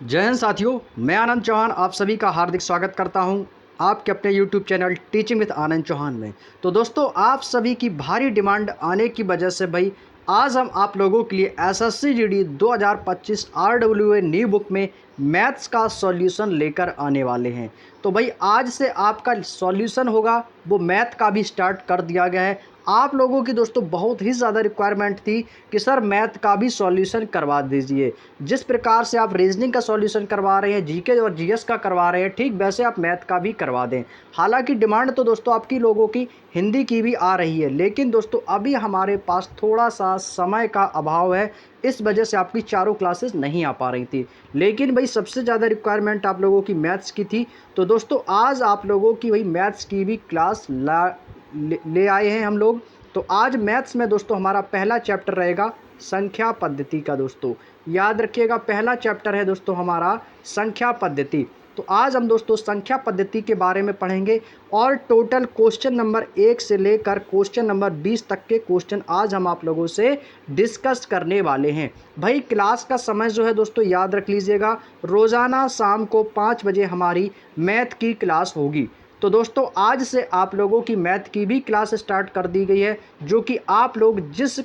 जय हिंद साथियों, मैं आनंद चौहान आप सभी का हार्दिक स्वागत करता हूं आपके अपने YouTube चैनल टीचिंग विद आनंद चौहान में। तो दोस्तों, आप सभी की भारी डिमांड आने की वजह से भाई आज हम आप लोगों के लिए SSC GD 2025 RWA new book में मैथ्स का सॉल्यूशन लेकर आने वाले हैं। तो भाई आज से आपका सॉल्यूशन होगा वो मैथ का भी स्टार्ट कर दिया गया है। आप लोगों की दोस्तों बहुत ही ज़्यादा रिक्वायरमेंट थी कि सर मैथ का भी सॉल्यूशन करवा दीजिए। जिस प्रकार से आप रीजनिंग का सॉल्यूशन करवा रहे हैं, जीके और जीएस का करवा रहे हैं, ठीक वैसे आप मैथ का भी करवा दें। हालांकि डिमांड तो दोस्तों आपकी लोगों की हिंदी की भी आ रही है, लेकिन दोस्तों अभी हमारे पास थोड़ा सा समय का अभाव है, इस वजह से आपकी चारों क्लासेस नहीं आ पा रही थी। लेकिन भाई सबसे ज़्यादा रिक्वायरमेंट आप लोगों की मैथ्स की थी, तो दोस्तों आज आप लोगों की भाई मैथ्स की भी क्लास ले आए हैं हम लोग। तो आज मैथ्स में दोस्तों हमारा पहला चैप्टर रहेगा संख्या पद्धति का। दोस्तों याद रखिएगा, पहला चैप्टर है दोस्तों हमारा संख्या पद्धति। तो आज हम दोस्तों संख्या पद्धति के बारे में पढ़ेंगे और टोटल क्वेश्चन नंबर 1 से लेकर क्वेश्चन नंबर 20 तक के क्वेश्चन आज हम आप लोगों से डिस्कस करने वाले हैं। भाई क्लास का समय जो है दोस्तों याद रख लीजिएगा, रोज़ाना शाम को 5 बजे हमारी मैथ की क्लास होगी। तो दोस्तों आज से आप लोगों की मैथ की भी क्लास स्टार्ट कर दी गई है, जो कि आप लोग जिस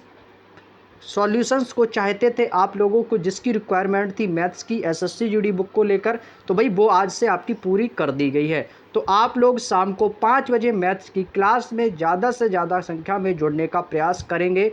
सॉल्यूशंस को चाहते थे, आप लोगों को जिसकी रिक्वायरमेंट थी मैथ्स की एसएससी जीडी बुक को लेकर, तो भाई वो आज से आपकी पूरी कर दी गई है। तो आप लोग शाम को 5 बजे मैथ्स की क्लास में ज़्यादा से ज़्यादा संख्या में जुड़ने का प्रयास करेंगे।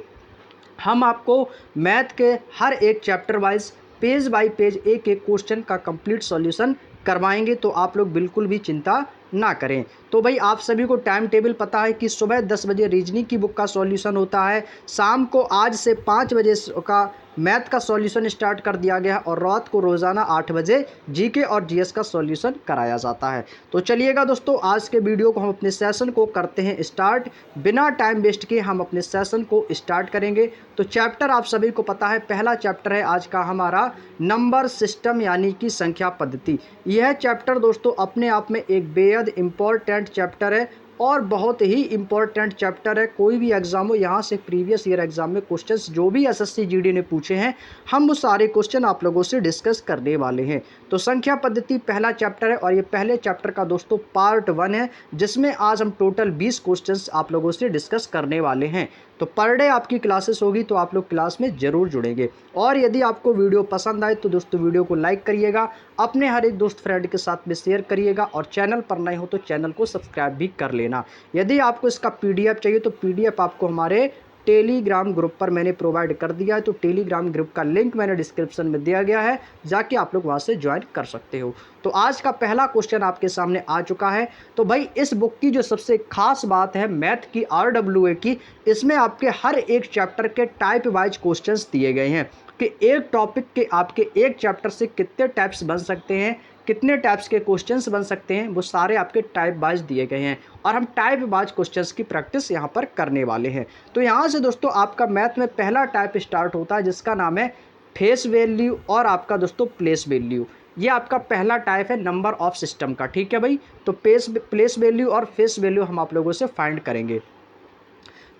हम आपको मैथ के हर एक chapter wise page bye page एक एक क्वेश्चन का कंप्लीट सॉल्यूशन करवाएंगे, तो आप लोग बिल्कुल भी चिंता ना करें। तो भाई आप सभी को टाइम टेबल पता है कि सुबह 10 बजे रीजनिंग की बुक का सॉल्यूशन होता है, शाम को आज से 5 बजे का मैथ का सॉल्यूशन स्टार्ट कर दिया गया है और रात को रोज़ाना 8 बजे जीके और जीएस का सॉल्यूशन कराया जाता है। तो चलिएगा दोस्तों, आज के वीडियो को हम अपने सेशन को करते हैं स्टार्ट। बिना टाइम वेस्ट किए हम अपने सेशन को स्टार्ट करेंगे। तो चैप्टर आप सभी को पता है, पहला चैप्टर है आज का हमारा नंबर सिस्टम यानी कि संख्या पद्धति। यह चैप्टर दोस्तों अपने आप में एक बेहद इम्पॉर्टेंट चैप्टर है और बहुत ही इम्पॉर्टेंट चैप्टर है। कोई भी एग्जाम हो, यहाँ से प्रीवियस ईयर एग्जाम में क्वेश्चंस जो भी एसएससी जीडी ने पूछे हैं, हम वो सारे क्वेश्चन आप लोगों से डिस्कस करने वाले हैं। तो संख्या पद्धति पहला चैप्टर है और ये पहले चैप्टर का दोस्तों पार्ट 1 है, जिसमें आज हम टोटल 20 क्वेश्चंस आप लोगों से डिस्कस करने वाले हैं। तो पर डे आपकी क्लासेस होगी, तो आप लोग क्लास में ज़रूर जुड़ेंगे। और यदि आपको वीडियो पसंद आए तो दोस्तों वीडियो को लाइक करिएगा, अपने हर एक दोस्त फ्रेंड के साथ में शेयर करिएगा और चैनल पर नए हो तो चैनल को सब्सक्राइब भी कर लेना। यदि आपको इसका पीडीएफ चाहिए तो पीडीएफ आपको हमारे टेलीग्राम ग्रुप पर मैंने प्रोवाइड कर दिया है। तो टेलीग्राम ग्रुप का लिंक मैंने डिस्क्रिप्शन में दिया गया है, जाके आप लोग वहाँ से ज्वाइन कर सकते हो। तो आज का पहला क्वेश्चन आपके सामने आ चुका है। तो भाई इस बुक की जो सबसे खास बात है मैथ की आरडब्ल्यूए की, इसमें आपके हर एक चैप्टर के टाइप वाइज क्वेश्चंस दिए गए हैं कि एक टॉपिक के आपके एक चैप्टर से कितने टाइप्स बन सकते हैं, कितने टाइप्स के क्वेश्चंस बन सकते हैं, वो सारे आपके टाइप वाइज दिए गए हैं और हम टाइप वाइज क्वेश्चंस की प्रैक्टिस यहाँ पर करने वाले हैं। तो यहाँ से दोस्तों आपका मैथ में पहला टाइप स्टार्ट होता है, जिसका नाम है फेस वैल्यू और आपका दोस्तों प्लेस वैल्यू। ये आपका पहला टाइप है नंबर ऑफ सिस्टम का, ठीक है भाई। तो प्लेस वैल्यू और फेस वैल्यू हम आप लोगों से फाइंड करेंगे।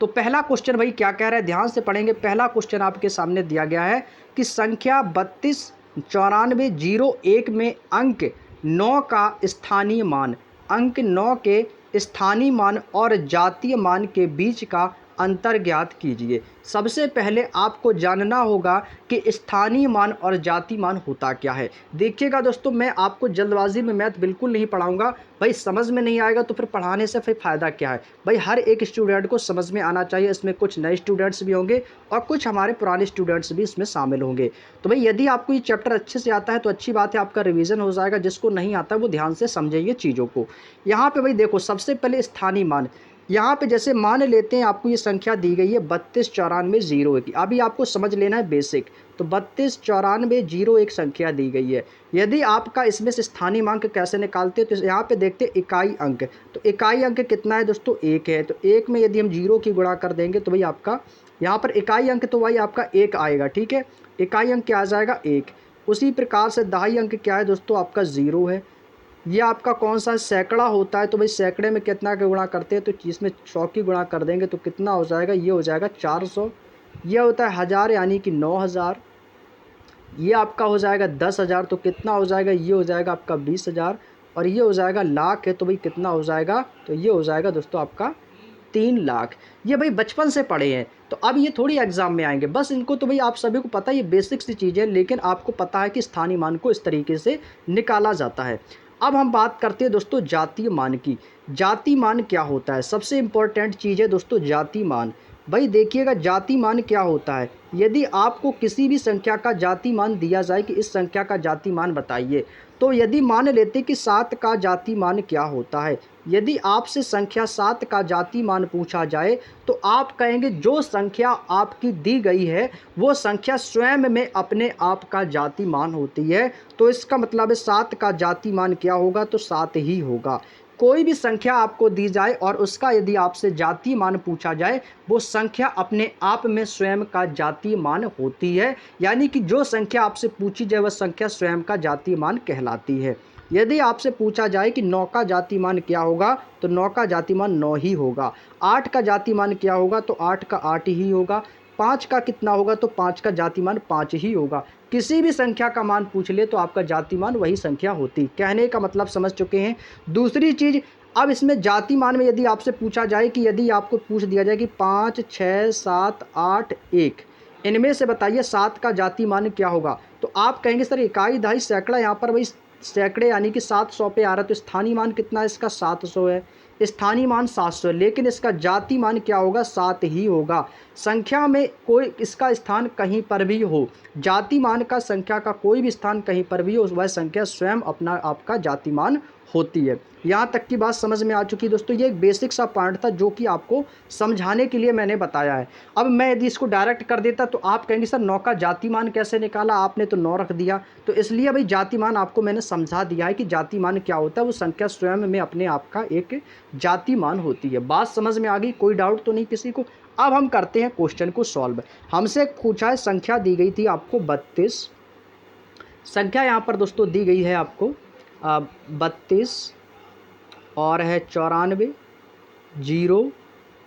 तो पहला क्वेश्चन भाई क्या कह रहा है, ध्यान से पढ़ेंगे। पहला क्वेश्चन आपके सामने दिया गया है कि संख्या 329401 में अंक 9 का स्थानीय मान, अंक 9 के स्थानीय मान और जातीय मान के बीच का अंतर ज्ञात कीजिए। सबसे पहले आपको जानना होगा कि स्थानीय मान और जातीय मान होता क्या है। देखिएगा दोस्तों, मैं आपको जल्दबाजी में मैथ बिल्कुल नहीं पढ़ाऊंगा, भाई समझ में नहीं आएगा तो फिर पढ़ाने से फिर फ़ायदा क्या है। भाई हर एक स्टूडेंट को समझ में आना चाहिए। इसमें कुछ नए स्टूडेंट्स भी होंगे और कुछ हमारे पुराने स्टूडेंट्स भी इसमें शामिल होंगे। तो भाई यदि आपको ये चैप्टर अच्छे से आता है तो अच्छी बात है, आपका रिवीजन हो जाएगा। जिसको नहीं आता वो ध्यान से समझेंगे चीज़ों को। यहाँ पे भाई देखो, सबसे पहले स्थानीय मान, यहाँ पे जैसे मान लेते हैं आपको ये संख्या दी गई है 329401 की। अभी आपको समझ लेना है बेसिक। तो 329401 संख्या दी गई है। यदि आपका इसमें से स्थानीय अंक कैसे निकालते हैं, तो यहाँ पे देखते हैं इकाई अंक। तो इकाई अंक कितना है दोस्तों, 1 है। तो 1 में यदि हम 0 की गुणा कर देंगे तो भाई आपका यहाँ पर इकाई अंक तो भाई आपका 1 आएगा, ठीक है। इकाई अंक क्या आ जाएगा, 1। उसी प्रकार से दहाई अंक क्या है दोस्तों, आपका 0 है। ये आपका कौन सा सैकड़ा होता है, तो भाई सैकड़े में कितना का गुणा करते हैं, तो इसमें 100 की गुणा कर देंगे तो कितना हो जाएगा, ये हो जाएगा 400। ये होता है हज़ार यानी कि 9000। ये आपका हो जाएगा 10,000, तो कितना हो जाएगा, ये हो जाएगा आपका 20,000, और ये हो जाएगा लाख है, तो भाई कितना हो जाएगा, तो ये हो जाएगा दोस्तों आपका 3 लाख। ये भाई बचपन से पढ़े हैं, तो अब ये थोड़ी एग्जाम में आएंगे, बस इनको तो भाई आप सभी को पता है, ये बेसिक सी चीज़ है, लेकिन आपको पता है कि स्थानीय मान को इस तरीके से निकाला जाता है। अब हम बात करते हैं दोस्तों जातीय मान की। जाति मान क्या होता है, सबसे इम्पोर्टेंट चीज़ है दोस्तों जाति मान। भाई देखिएगा जाति मान क्या होता है, यदि आपको किसी भी संख्या का जाति मान दिया जाए कि इस संख्या का जाति मान बताइए, तो यदि मान लेते कि 7 का जाति मान क्या होता है, यदि आपसे संख्या 7 का जाति मान पूछा जाए, तो आप कहेंगे जो संख्या आपकी दी गई है वो संख्या स्वयं में अपने आप का जाति मान होती है। तो इसका मतलब है 7 का जाति मान क्या होगा, तो 7 ही होगा। कोई भी संख्या आपको दी जाए और उसका यदि आपसे जातीय मान पूछा जाए, वो संख्या अपने आप में स्वयं का जातीय मान होती है, यानी कि जो संख्या आपसे पूछी जाए वह संख्या स्वयं का जातीय मान कहलाती है। यदि आपसे पूछा जाए कि 9 का जातीय मान क्या होगा, तो 9 का जातीय मान 9 ही होगा। 8 का जातीय मान क्या होगा, तो 8 का 8 ही होगा। 5 का कितना होगा, तो 5 का जातीय मान 5 ही होगा। किसी भी संख्या का मान पूछ ले तो आपका जाति मान वही संख्या होती, कहने का मतलब समझ चुके हैं। दूसरी चीज़, अब इसमें जाति मान में यदि आपसे पूछा जाए कि यदि आपको पूछ दिया जाए कि 5, 6, 7, 8, 1, इनमें से बताइए 7 का जाति मान क्या होगा, तो आप कहेंगे सर इकाई, दहाई, सैकड़ा, यहाँ पर वही सैकड़े यानी कि 700 पे आ रहा है, तो स्थानीय मान कितना है इसका, 700 है। स्थानीय मान 700 है, लेकिन इसका जाति मान क्या होगा, 7 ही होगा। संख्या में कोई इसका स्थान कहीं पर भी हो, जाति मान का संख्या का कोई भी स्थान कहीं पर भी हो, वह संख्या स्वयं अपना आपका जाति मान होती है। यहाँ तक की बात समझ में आ चुकी है दोस्तों। ये एक बेसिक सा पॉइंट था जो कि आपको समझाने के लिए मैंने बताया है। अब मैं यदि इसको डायरेक्ट कर देता तो आप कहेंगे सर 9 का जाति मान कैसे निकाला, आपने तो 9 रख दिया। तो इसलिए भाई जाति मान आपको मैंने समझा दिया है कि जाति मान क्या होता है, वो संख्या स्वयं में अपने आप का एक जाति मान होती है। बात समझ में आ गई, कोई डाउट तो नहीं किसी को। अब हम करते हैं क्वेश्चन को सॉल्व। हमसे पूछा है, संख्या दी गई थी आपको 32, संख्या यहाँ पर दोस्तों दी गई है आपको 32 और है 94, 0,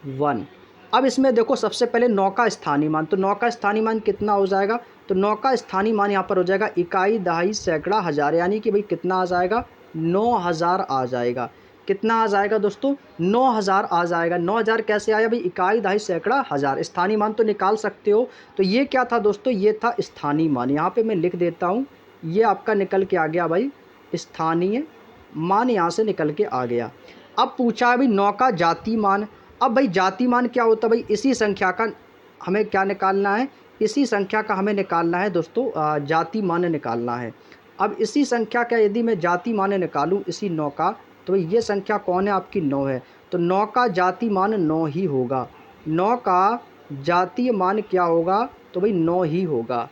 1। अब इसमें देखो सबसे पहले 9 का स्थानीय मान, तो 9 का स्थानीय मान कितना हो जाएगा, तो 9 का स्थानीय मान यहाँ पर हो जाएगा इकाई, दहाई, सैकड़ा, हज़ार, यानी कि भाई कितना आ जाएगा, 9000 आ जाएगा। कितना आ जाएगा दोस्तों, 9000 आ जाएगा। 9000 कैसे आया भाई, इकाई, दहाई, सैकड़ा, हज़ार, स्थानीय मान तो निकाल सकते हो। तो ये क्या था दोस्तों, ये था स्थानीय मान। यहाँ पे मैं लिख देता हूँ, ये आपका निकल के आ गया भाई स्थानीय मान, यहाँ से निकल के आ गया। अब पूछा है भाई 9 का जाति मान। अब भाई जाति मान क्या होता है भाई, इसी संख्या का हमें क्या निकालना है, इसी संख्या का हमें निकालना है दोस्तों, जाति मान निकालना है। अब इसी संख्या का यदि मैं जाति मान निकालूं इसी 9 का, तो भाई ये संख्या कौन है आपकी, 9 है, तो 9 का जाति मान 9 ही होगा। 9 का जातीय मान क्या होगा, तो भाई 9 ही होगा।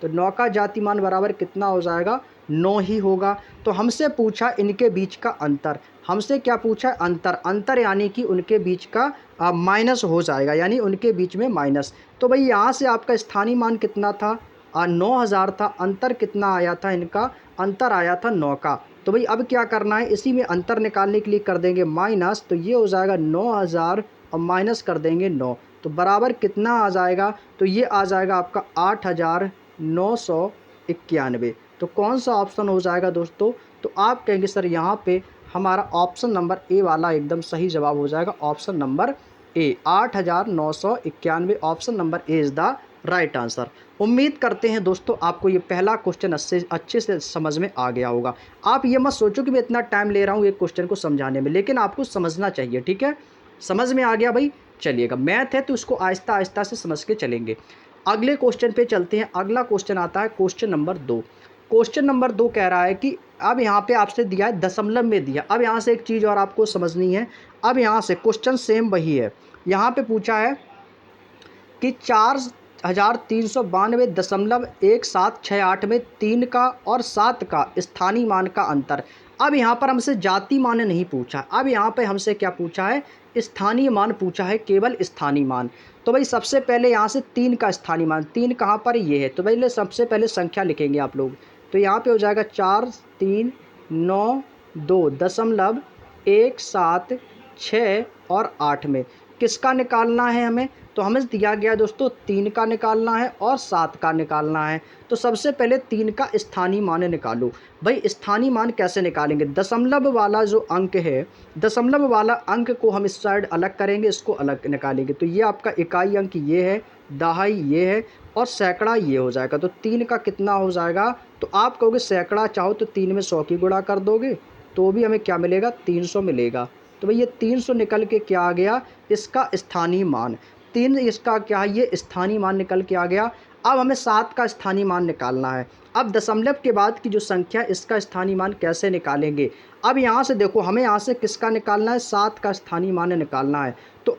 तो 9 का जाति मान बराबर कितना हो जाएगा, 9 ही होगा। तो हमसे पूछा इनके बीच का अंतर, हमसे क्या पूछा है, अंतर, अंतर यानी कि उनके बीच का माइनस हो जाएगा, यानी उनके बीच में माइनस। तो भाई यहाँ से आपका स्थानीय मान कितना था, 9000 था, अंतर कितना आया था इनका, अंतर आया था 9 का। तो भाई अब क्या करना है, इसी में अंतर निकालने के लिए कर देंगे माइनस, तो ये हो जाएगा 9000 और माइनस कर देंगे 9, तो बराबर कितना आ जाएगा, तो ये आ जाएगा आपका 8991। तो कौन सा ऑप्शन हो जाएगा दोस्तों, तो आप कहेंगे सर यहाँ पे हमारा ऑप्शन नंबर ए वाला एकदम सही जवाब हो जाएगा, option number A, 8991, option number A is the right answer. उम्मीद करते हैं दोस्तों आपको ये पहला क्वेश्चन अच्छे से समझ में आ गया होगा। आप ये मत सोचो कि मैं इतना टाइम ले रहा हूँ एक क्वेश्चन को समझाने में, लेकिन आपको समझना चाहिए, ठीक है। समझ में आ गया भाई, चलिएगा। मैथ है तो उसको आहिस्ता आहिस्ता से समझ के चलेंगे। अगले क्वेश्चन पे चलते हैं। अगला क्वेश्चन आता है क्वेश्चन नंबर 2। क्वेश्चन नंबर 2 कह रहा है कि अब यहाँ पे आपसे दिया है दशमलव में दिया। अब यहाँ से एक चीज़ और आपको समझनी है। अब यहाँ से क्वेश्चन सेम वही है, यहाँ पे पूछा है कि 4392.1768 में 3 का और 7 का स्थानीय मान का अंतर। अब यहाँ पर हमसे जाति मान नहीं पूछा, अब यहाँ पे हमसे क्या पूछा है, स्थानीय मान पूछा है, केवल स्थानीय मान। तो भाई सबसे पहले यहाँ से 3 का स्थानीय मान, 3 कहाँ पर ये है, तो भाई सबसे पहले संख्या लिखेंगे आप लोग। तो यहाँ पे हो जाएगा 4392.176 और 8 में। किसका निकालना है हमें, तो हमें दिया गया है दोस्तों 3 का निकालना है और 7 का निकालना है। तो सबसे पहले 3 का स्थानीय मान निकालो। भाई स्थानीय मान कैसे निकालेंगे, दशमलव वाला जो अंक है, दशमलव वाला अंक को हम इस साइड अलग करेंगे, इसको अलग निकालेंगे। तो ये आपका इकाई अंक ये है, दहाई ये है और सैकड़ा ये हो जाएगा। तो 3 का कितना हो जाएगा, तो आप कहोगे सैकड़ा चाहो तो 3 में 100 की गुणा कर दोगे तो भी हमें क्या मिलेगा, 300 मिलेगा। तो भाई ये 300 निकल के क्या आ गया, इसका स्थानीय मान। 3 इसका क्या है, ये स्थानीय मान निकल के आ गया। अब हमें 7 का स्थानीय मान निकालना है। अब दशमलव के बाद की जो संख्या है इसका स्थानीय मान कैसे निकालेंगे। अब यहाँ से देखो, हमें यहाँ से किसका निकालना है, 7 का स्थानीय मान निकालना है। तो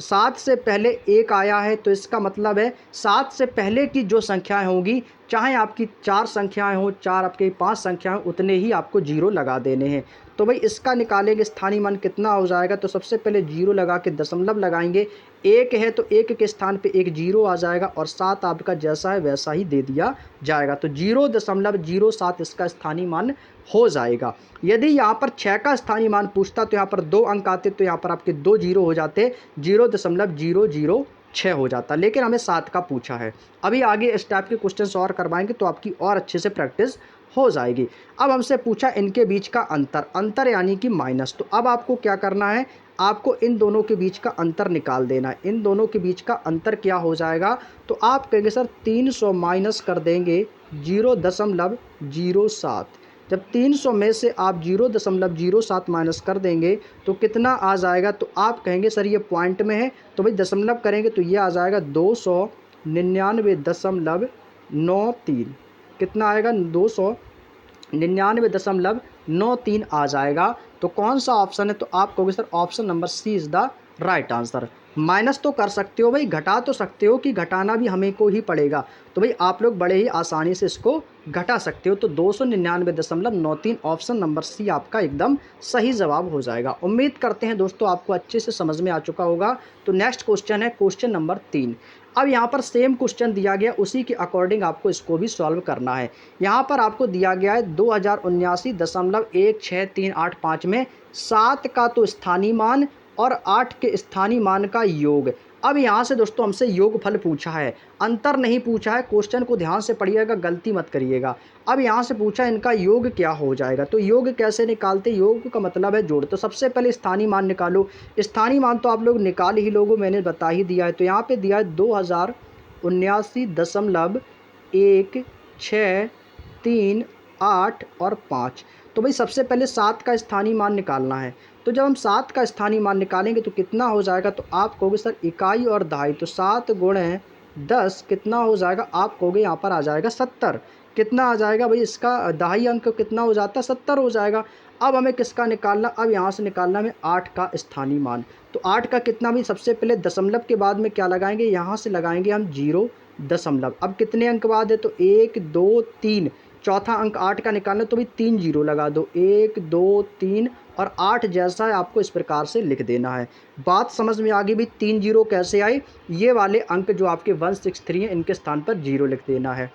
7 से पहले 1 आया है, तो इसका मतलब है 7 से पहले की जो संख्याएं होंगी, चाहे आपकी 4 संख्याएं हो, 4 आपके 5 संख्याएं, उतने ही आपको 0 लगा देने हैं। तो भाई इसका निकालेंगे स्थानीय मान कितना हो जाएगा, तो सबसे पहले 0 लगा के दशमलव लगाएंगे। 1 है तो 1 के स्थान पे एक 0 आ जाएगा और 7 आपका जैसा है वैसा ही दे दिया जाएगा। तो 0.07 इसका स्थानीय मान हो जाएगा। यदि यहाँ पर 6 का स्थानीय मान पूछता तो यहाँ पर 2 अंक आते, तो यहाँ पर आपके 2 0 हो जाते, 0.006 हो जाता, लेकिन हमें 7 का पूछा है। अभी आगे इस टाइप के क्वेश्चन और करवाएंगे तो आपकी और अच्छे से प्रैक्टिस हो जाएगी। अब हमसे पूछा इनके बीच का अंतर यानी कि माइनस। तो अब आपको क्या करना है, आपको इन दोनों के बीच का अंतर निकाल देना है। इन दोनों के बीच का अंतर क्या हो जाएगा, तो आप कहेंगे सर 300 माइनस कर देंगे 0.07। जब 300 में से आप 0.07 माइनस कर देंगे तो कितना आ जाएगा, तो आप कहेंगे सर ये पॉइंट में है, तो भाई दशमलव करेंगे तो ये आ जाएगा 299.93। कितना आएगा, 299.93 आ जाएगा। तो कौन सा ऑप्शन है, तो आप कहोगे sir option number C is the right answer. Minus तो कर सकते हो भाई, घटा तो सकते हो कि घटाना भी हमें को ही पड़ेगा, तो भाई आप लोग बड़े ही आसानी से इसको घटा सकते हो। तो 299.93 ऑप्शन नंबर सी आपका एकदम सही जवाब हो जाएगा। उम्मीद करते हैं दोस्तों आपको अच्छे से समझ में आ चुका होगा। तो नेक्स्ट क्वेश्चन है क्वेश्चन नंबर 3। अब यहाँ पर सेम क्वेश्चन दिया गया, उसी के अकॉर्डिंग आपको इसको भी सॉल्व करना है। यहाँ पर आपको दिया गया है 2079.16385 में 7 का तो स्थानीय मान और 8 के स्थानीय मान का योग। अब यहाँ से दोस्तों हमसे योगफल पूछा है, अंतर नहीं पूछा है। क्वेश्चन को ध्यान से पढ़िएगा, गलती मत करिएगा। अब यहाँ से पूछा इनका योग क्या हो जाएगा, तो योग कैसे निकालते, योग का मतलब है जोड़। तो सबसे पहले स्थानीय मान निकालो। स्थानीय मान तो आप लोग निकाल ही लोगो, मैंने बता ही दिया है। तो यहाँ पे दिया है 2079.163 और 5। तो भाई सबसे पहले 7 का स्थानीय मान निकालना है। तो जब हम 7 का स्थानीय मान निकालेंगे तो कितना हो जाएगा, तो आप कहोगे सर इकाई और दहाई, तो 7 गुणे 10 कितना हो जाएगा, आप कहोगे यहाँ पर आ जाएगा 70। कितना आ जाएगा भाई, इसका दहाई अंक कितना हो जाता है, 70 हो जाएगा। अब हमें किसका निकालना, अब यहाँ से निकालना हमें 8 का स्थानीय मान। तो 8 का कितना भी, सबसे पहले दशमलव के बाद में क्या लगाएंगे, यहाँ से लगाएंगे हम 0 दशमलव। अब कितने अंक बाद है, तो 1 2 3, चौथा अंक 8 का निकालना, तो भाई 3 0 लगा दो, 1 2 3 और 8 जैसा है आपको इस प्रकार से लिख देना है। बात समझ में आ गई भाई, 3 0 कैसे आए, ये वाले अंक जो आपके 163 हैं इनके स्थान पर 0 लिख देना है।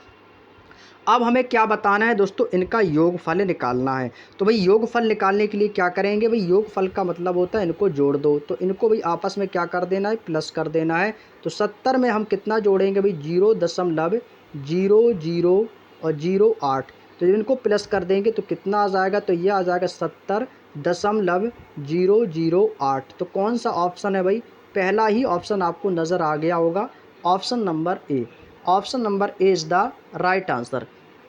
अब हमें क्या बताना है दोस्तों, इनका योगफल निकालना है। तो भाई योगफल निकालने के लिए क्या करेंगे, भाई योगफल का मतलब होता है इनको जोड़ दो। तो इनको भाई आपस में क्या कर देना है, प्लस कर देना है। तो 70 में हम कितना जोड़ेंगे भाई, 0.00 और 08। तो इनको प्लस कर देंगे तो कितना आ जाएगा, तो ये आ जाएगा 70.008। तो कौन सा ऑप्शन है भाई, पहला ही ऑप्शन आपको नज़र आ गया होगा, option number A. Option number A is the right answer.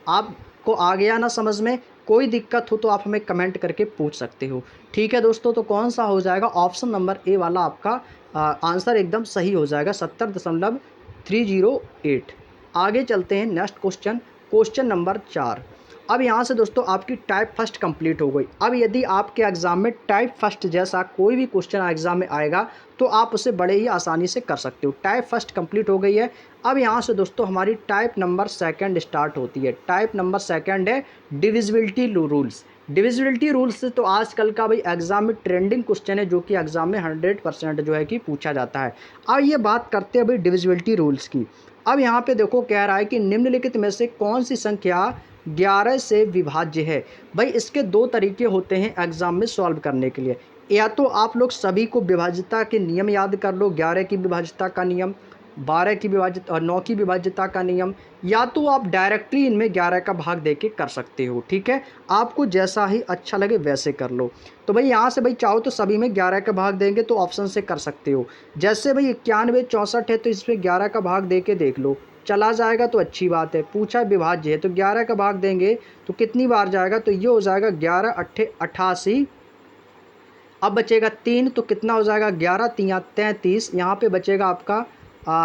आपको आ गया ना समझ में, कोई दिक्कत हो तो आप हमें कमेंट करके पूछ सकते हो। ठीक है दोस्तों, तो कौन सा हो जाएगा, ऑप्शन नंबर ए वाला आपका आंसर एकदम सही हो जाएगा, 70.308। आगे चलते हैं नेक्स्ट क्वेश्चन, क्वेश्चन नंबर 4। अब यहाँ से दोस्तों आपकी टाइप फर्स्ट कंप्लीट हो गई। अब यदि आपके एग्ज़ाम में टाइप फर्स्ट जैसा कोई भी क्वेश्चन एग्ज़ाम में आएगा तो आप उसे बड़े ही आसानी से कर सकते हो। टाइप फर्स्ट कंप्लीट हो गई है। अब यहाँ से दोस्तों हमारी टाइप नंबर सेकंड स्टार्ट होती है। टाइप नंबर सेकंड है डिविजिबिलिटी रूल्स। डिविजिबिलिटी रूल्स से तो आजकल का भाई एग्ज़ाम में ट्रेंडिंग क्वेश्चन है, जो कि एग्ज़ाम में 100% जो है कि पूछा जाता है। अब ये बात करते हैं भाई डिविजिबिलिटी रूल्स की। अब यहाँ पे देखो कह रहा है कि निम्नलिखित में से कौन सी संख्या 11 से विभाज्य है। भाई इसके दो तरीके होते हैं एग्ज़ाम में सॉल्व करने के लिए। या तो आप लोग सभी को विभाज्यता के नियम याद कर लो, 11 की विभाज्यता का नियम, 12 की विभाज्यता और 9 की विभाज्यता का नियम, या तो आप डायरेक्टली इनमें 11 का भाग देके कर सकते हो। ठीक है, आपको जैसा ही अच्छा लगे वैसे कर लो। तो भाई यहाँ से भाई चाहो तो सभी में 11 का भाग देंगे तो ऑप्शन से कर सकते हो। जैसे भाई 91 64 है तो इसमें 11 का भाग दे के देख लो, चला जाएगा तो अच्छी बात है। पूछा विभाज्य है तो 11 का भाग देंगे तो कितनी बार जाएगा, तो ये हो जाएगा 11 अट्ठे 88। अब बचेगा 3 तो कितना हो जाएगा, 11 तियाँ 33। यहाँ पे बचेगा आपका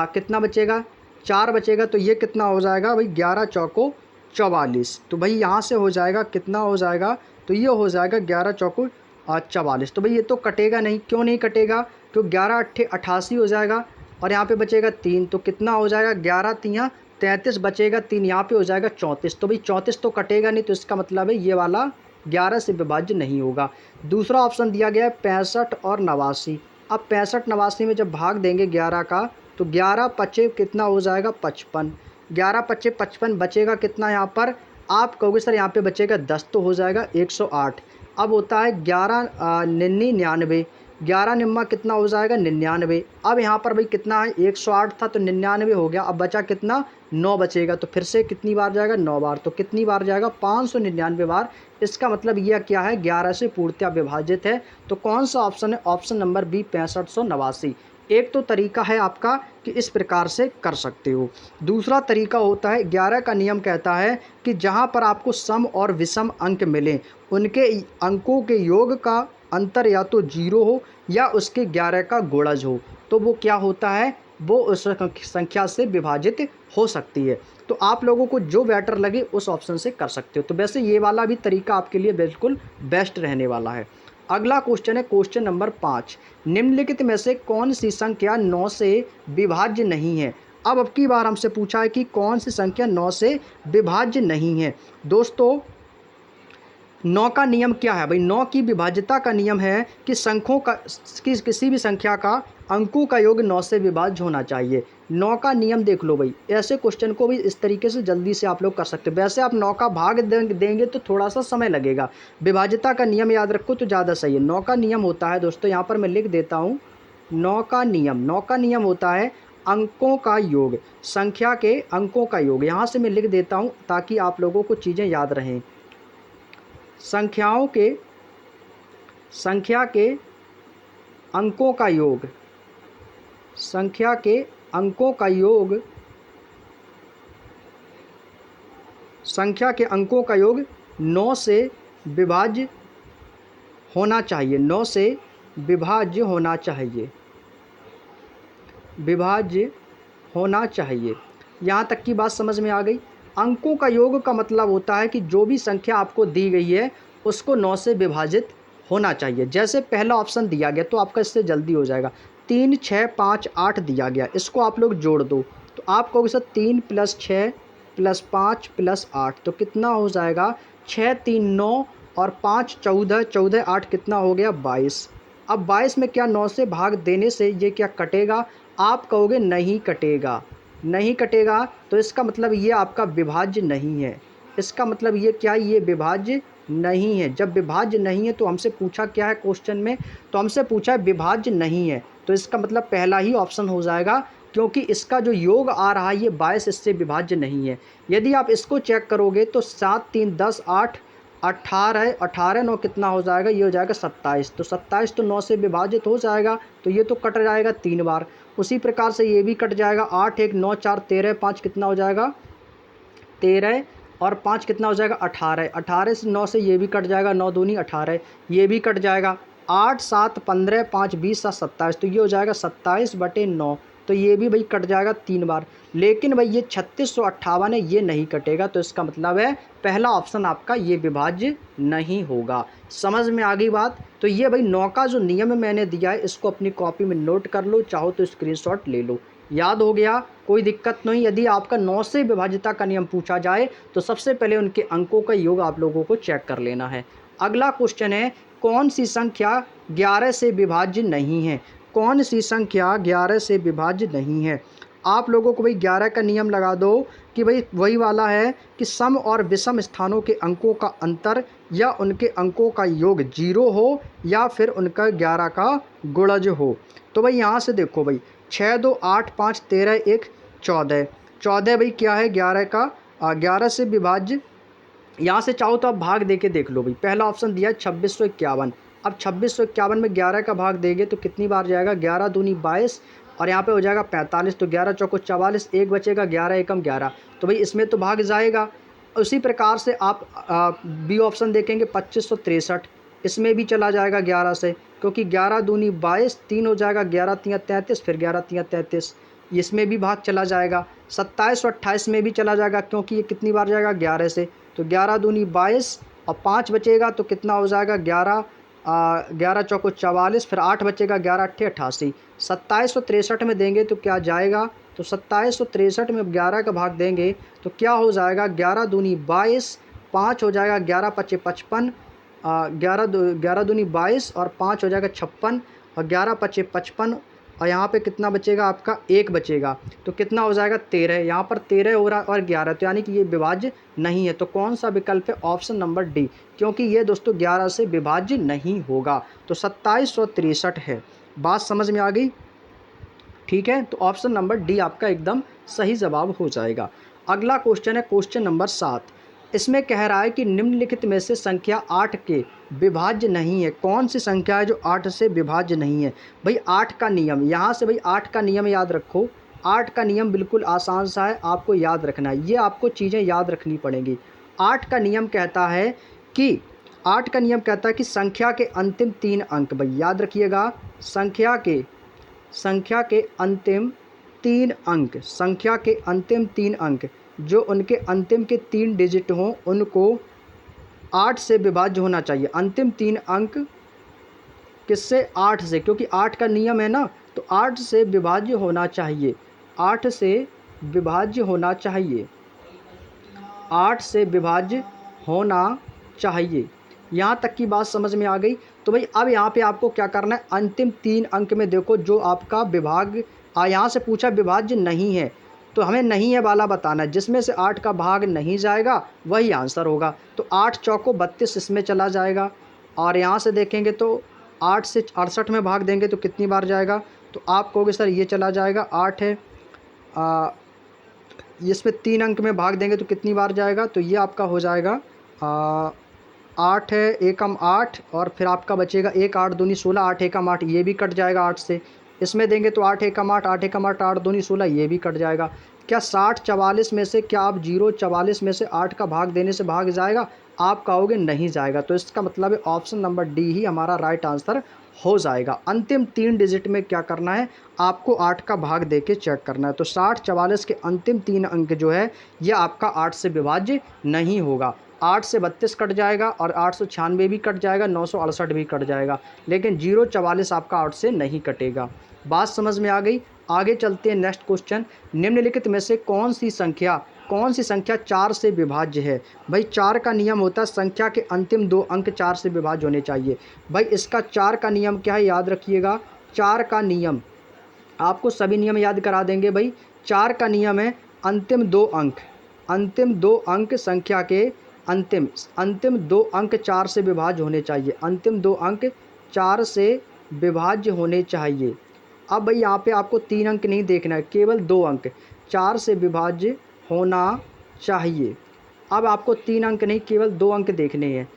कितना बचेगा, 4 बचेगा। तो ये कितना हो जाएगा भाई, 11 चौको 44। तो भाई यहाँ से हो जाएगा कितना हो जाएगा, तो ये हो जाएगा 11 चौको 44। तो भाई ये तो कटेगा नहीं, क्यों नहीं कटेगा, क्योंकि 11 अट्ठे 88 हो जाएगा और यहाँ पे बचेगा 3 तो कितना हो जाएगा, 11 तियाँ 33 बचेगा 3, यहाँ पे हो जाएगा 34। तो भाई 34 तो कटेगा नहीं, तो इसका मतलब है ये वाला 11 से विभाज्य नहीं होगा। दूसरा ऑप्शन दिया गया है 65 और 89। अब 65 89 में जब भाग देंगे 11 का तो 11 पचे कितना हो जाएगा, 55। 11 पचे 55 बचेगा कितना यहाँ पर, आप कहोगे सर यहाँ पे बचेगा 10 तो हो जाएगा 108। अब होता है 11 निन्नी 99, 11 निम्मा कितना हो जाएगा 99। अब यहाँ पर भाई कितना है, 108 था तो 99 हो गया, अब बचा कितना 9 बचेगा। तो फिर से कितनी बार जाएगा, 9 बार। तो कितनी बार जाएगा, 599 बार। इसका मतलब यह क्या है, 11 से पूर्णतया विभाजित है। तो कौन सा ऑप्शन है, ऑप्शन नंबर बी 6589। एक तो तरीका है आपका कि इस प्रकार से कर सकते हो। दूसरा तरीका होता है 11 का नियम कहता है कि जहाँ पर आपको सम और विषम अंक मिलें उनके अंकों के योग का अंतर या तो 0 हो या उसके 11 का गुणज हो, तो वो क्या होता है, वो उस संख्या से विभाजित हो सकती है। तो आप लोगों को जो बेटर लगे उस ऑप्शन से कर सकते हो। तो वैसे ये वाला भी तरीका आपके लिए बिल्कुल बेस्ट रहने वाला है। अगला क्वेश्चन है क्वेश्चन नंबर 5, निम्नलिखित में से कौन सी संख्या 9 से विभाज्य नहीं है। अब की बार हमसे पूछा है कि कौन सी संख्या 9 से विभाज्य नहीं है। दोस्तों 9 का नियम क्या है भाई, 9 की विभाज्यता का नियम है कि संख्यों का किसी भी संख्या का अंकों का योग 9 से विभाज्य होना चाहिए। 9 का नियम देख लो भाई, ऐसे क्वेश्चन को भी इस तरीके से जल्दी से आप लोग कर सकते हो। वैसे आप 9 का भाग देंगे तो थोड़ा सा समय लगेगा, विभाज्यता का नियम याद रखो तो ज़्यादा सही है। 9 का नियम होता है दोस्तों, यहाँ पर मैं लिख देता हूँ 9 का नियम होता है अंकों का योग, संख्या के अंकों का योग। यहाँ से मैं लिख देता हूँ ताकि आप लोगों को चीज़ें याद रहें। संख्या के अंकों का योग, संख्या के अंकों का योग, संख्या के अंकों का योग 9 से विभाज्य होना चाहिए, 9 से विभाज्य होना चाहिए, विभाज्य होना चाहिए। यहाँ तक की बात समझ में आ गई। अंकों का योग का मतलब होता है कि जो भी संख्या आपको दी गई है उसको 9 से विभाजित होना चाहिए। जैसे पहला ऑप्शन दिया गया तो आपका इससे जल्दी हो जाएगा, 3 6 5 8 दिया गया, इसको आप लोग जोड़ दो तो आप कहोगे सर 3 + 6 + 5 + 8 तो कितना हो जाएगा, 6 3 9 और 5 14, 14 8 कितना हो गया 22। अब 22 में क्या 9 से भाग देने से ये क्या कटेगा, आप कहोगे नहीं कटेगा, नहीं कटेगा। तो इसका मतलब ये आपका विभाज्य नहीं है। इसका मतलब ये क्या है, ये विभाज्य नहीं है। जब विभाज्य नहीं है तो हमसे पूछा क्या है क्वेश्चन में, तो हमसे पूछा है विभाज्य नहीं है, तो इसका मतलब पहला ही ऑप्शन हो जाएगा, क्योंकि इसका जो योग आ रहा है ये 22 इससे विभाज्य नहीं है। यदि आप इसको चेक करोगे तो 7 3 10 8 18, 18 9 कितना हो जाएगा, ये हो जाएगा 27। तो 27 तो 9 से विभाजित हो जाएगा, तो ये तो कट जाएगा 3 बार। उसी प्रकार से ये भी कट जाएगा, 8 1 9 4 13, 5 कितना हो जाएगा 13 और 5 कितना हो जाएगा 18। 18 से 9 से ये भी कट जाएगा, 9 दूनी 18, ये भी कट जाएगा। 8 7 15, 5 20 7 27, तो ये हो जाएगा 27/9, तो ये भी भाई कट जाएगा 3 बार। लेकिन भाई ये 3658 है, ये नहीं कटेगा, तो इसका मतलब है पहला ऑप्शन आपका ये विभाज्य नहीं होगा। समझ में आ गई बात। तो ये भाई 9 का जो नियम मैंने दिया है इसको अपनी कॉपी में नोट कर लो, चाहो तो स्क्रीनशॉट ले लो। याद हो गया, कोई दिक्कत नहीं। यदि आपका 9 से विभाज्यता का नियम पूछा जाए तो सबसे पहले उनके अंकों का योग आप लोगों को चेक कर लेना है। अगला क्वेश्चन है, कौन सी संख्या 11 से विभाज्य नहीं है, कौन सी संख्या 11 से विभाज्य नहीं है। आप लोगों को भाई 11 का नियम लगा दो कि भाई वही वाला है कि सम और विषम स्थानों के अंकों का अंतर या उनके अंकों का योग 0 हो या फिर उनका 11 का गुणज हो। तो भाई यहाँ से देखो भाई 6 2 8 5 13 1 14, 14 भाई क्या है 11 का 11 से विभाज्य। यहाँ से चाहो तो आप भाग दे के देख लो भाई। पहला ऑप्शन दिया है 2651। अब 2651 में 11 का भाग देंगे तो कितनी बार जाएगा, 11 दूनी 22 और यहाँ पे हो जाएगा 45। तो 11 चौको 44, एक बचेगा 11 एकम 11। तो भाई इसमें तो भाग जाएगा। उसी प्रकार से आप बी ऑप्शन देखेंगे 2563, इसमें भी चला जाएगा 11 से, क्योंकि 11 दूनी 22, 3 हो जाएगा 11 तियाँ 33, फिर 11 तियाँ 33, इसमें भी भाग चला जाएगा। 27 और 28 में भी चला जाएगा, क्योंकि ये कितनी बार जाएगा 11 से। तो 11 दूनी 22 और 5 बचेगा तो कितना हो जाएगा 11 11 चौको 44, फिर 8 बचेगा 11 अट्ठे 88। 2763 में देंगे तो क्या जाएगा, तो 2763 में 11 का भाग देंगे तो क्या हो जाएगा 11 दूनी 22, 5 हो जाएगा 11 पचे 55, 11 दूनी 22 और 5 हो जाएगा 56 और 11 पचे 55 और यहाँ पे कितना बचेगा आपका, एक बचेगा। तो कितना हो जाएगा 13, यहाँ पर 13 हो रहा है और 11, तो यानी कि ये विभाज्य नहीं है। तो कौन सा विकल्प है, ऑप्शन नंबर डी, क्योंकि ये दोस्तों 11 से विभाज्य नहीं होगा। तो 2763 है। बात समझ में आ गई, ठीक है। तो ऑप्शन नंबर डी आपका एकदम सही जवाब हो जाएगा। अगला क्वेश्चन है क्वेश्चन नंबर 7। इसमें कह रहा है कि निम्नलिखित में से संख्या 8 के विभाज्य नहीं है। कौन सी संख्या है जो 8 से विभाज्य नहीं है। भाई 8 का नियम, यहाँ से भाई 8 का नियम याद रखो। 8 का नियम बिल्कुल आसान सा है, आपको याद रखना है, ये आपको चीज़ें याद रखनी पड़ेंगी। 8 का नियम कहता है कि 8 का नियम कहता है कि संख्या के अंतिम 3 अंक, भाई याद रखिएगा, संख्या के अंतिम 3 अंक, संख्या के अंतिम 3 अंक जो उनके अंतिम के 3 डिजिट हों उनको 8 से विभाज्य होना चाहिए। अंतिम 3 अंक किससे, 8 से, क्योंकि 8 का नियम है ना, तो 8 से विभाज्य होना चाहिए, 8 से विभाज्य होना चाहिए, 8 से विभाज्य होना चाहिए। यहाँ तक की बात समझ में आ गई। तो भाई अब यहाँ पे आपको क्या करना है, अंतिम 3 अंक में देखो जो आपका विभाग यहाँ से पूछा विभाज्य नहीं है, तो हमें नहीं है वाला बताना है, जिसमें से 8 का भाग नहीं जाएगा वही आंसर होगा। तो 8 चौको 32 इसमें चला जाएगा। और यहाँ से देखेंगे तो 8 से 68 में भाग देंगे तो कितनी बार जाएगा, तो आप कहोगे सर ये चला जाएगा, 8 है, इसमें 3 अंक में भाग देंगे तो कितनी बार जाएगा, तो ये आपका हो जाएगा 8 है, एकम 8 और फिर आपका बचेगा 1, 8 दूनी 16, 8 एकम 8, ये भी कट जाएगा 8 से। इसमें देंगे तो 8 एकम 8, 8 एकम 8, 8 दूनी 16, ये भी कट जाएगा। क्या 60 44 में से, क्या आप 0 44 में से 8 का भाग देने से भाग जाएगा, आप कहोगे नहीं जाएगा। तो इसका मतलब है ऑप्शन नंबर डी ही हमारा राइट आंसर हो जाएगा। अंतिम 3 डिजिट में क्या करना है, आपको 8 का भाग दे के चेक करना है। तो 60 44 के अंतिम 3 अंक जो है ये आपका 8 से विभाज्य नहीं होगा। 8 से 32 कट जाएगा और 896 भी कट जाएगा, 968 भी कट जाएगा, लेकिन 0 44 आपका 8 से नहीं कटेगा। बात समझ में आ गई। आगे चलते हैं नेक्स्ट क्वेश्चन। निम्नलिखित में से कौन सी संख्या 4 से विभाज्य है। भाई 4 का नियम होता है संख्या के अंतिम 2 अंक 4 से विभाज्य होने चाहिए। भाई इसका 4 का नियम क्या है, याद रखिएगा। 4 का नियम, आपको सभी नियम याद करा देंगे। भाई 4 का नियम है अंतिम 2 अंक संख्या के अंतिम 2 अंक 4 से विभाज्य होने चाहिए। अंतिम 2 अंक 4 से विभाज्य होने चाहिए। अब भाई यहाँ पे आपको 3 अंक नहीं देखना है, केवल 2 अंक 4 से विभाज्य होना चाहिए। अब आपको 3 अंक नहीं, केवल 2 अंक देखने हैं।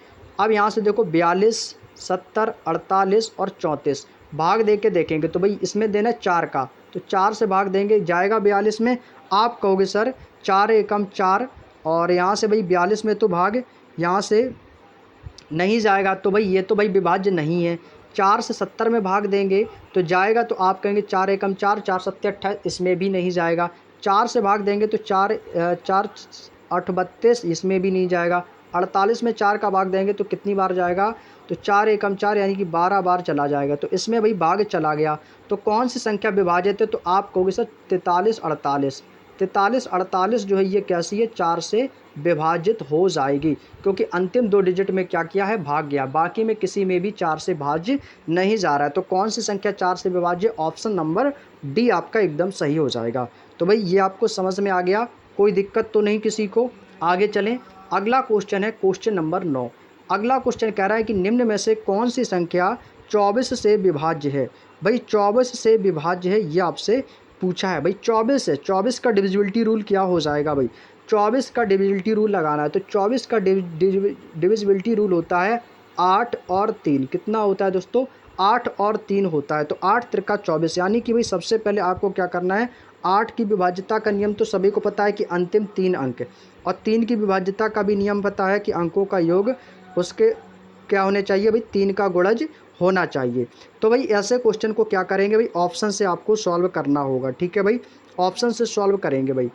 अब यहाँ से देखो 42, 70, 48 और 34 भाग दे के देखेंगे तो भाई इसमें देना 4 का, तो 4 से भाग देंगे जाएगा 42 में। आप कहोगे सर 4 एकम 4 और यहाँ से भाई 42 में तो भाग यहाँ से नहीं जाएगा, तो भाई ये तो भाई विभाज्य नहीं है। 4 से 70 में भाग देंगे तो जाएगा, तो आप कहेंगे 4 एकम 4, 4 सत्ते 28, इसमें भी नहीं जाएगा। 4 से भाग देंगे तो 4 8 32, इसमें भी नहीं जाएगा। 48 में 4 का भाग देंगे तो कितनी बार जाएगा, तो 4 एकम 4 यानी कि 12 बार चला जाएगा। तो इसमें भाई भाग चला गया। तो कौन सी संख्या विभाजित है, तो आप कहोगे सर 43 48। 43 48 जो है ये कैसी है, 4 से विभाजित हो जाएगी, क्योंकि अंतिम 2 डिजिट में क्या किया है, भाग गया। बाकी में किसी में भी 4 से भाज्य नहीं जा रहा है। तो कौन सी संख्या 4 से विभाज्य, ऑप्शन नंबर डी आपका एकदम सही हो जाएगा। तो भाई ये आपको समझ में आ गया, कोई दिक्कत तो नहीं किसी को। आगे चलें, अगला क्वेश्चन है क्वेश्चन नंबर 9। अगला क्वेश्चन कह रहा है कि निम्न में से कौन सी संख्या 24 से विभाज्य है। भाई 24 से विभाज्य है ये आपसे पूछा है। भाई 24 है, 24 का डिविजिबिलिटी रूल क्या हो जाएगा भाई, 24 का डिविजिबिलिटी रूल लगाना है। तो 24 का डिविजिबिलिटी रूल होता है 8 और 3। कितना होता है दोस्तों, 8 और 3 होता है। तो 8 त्रिका 24, यानी कि भाई सबसे पहले आपको क्या करना है, 8 की विभाज्यता का नियम तो सभी को पता है कि अंतिम 3 अंक, और 3 की विभाज्यता का भी नियम पता है कि अंकों का योग उसके क्या होने चाहिए भाई, 3 का गुणज होना चाहिए। तो भाई ऐसे क्वेश्चन को क्या करेंगे भाई, ऑप्शन से आपको सॉल्व करना होगा। ठीक है भाई, ऑप्शन से सॉल्व करेंगे भाई।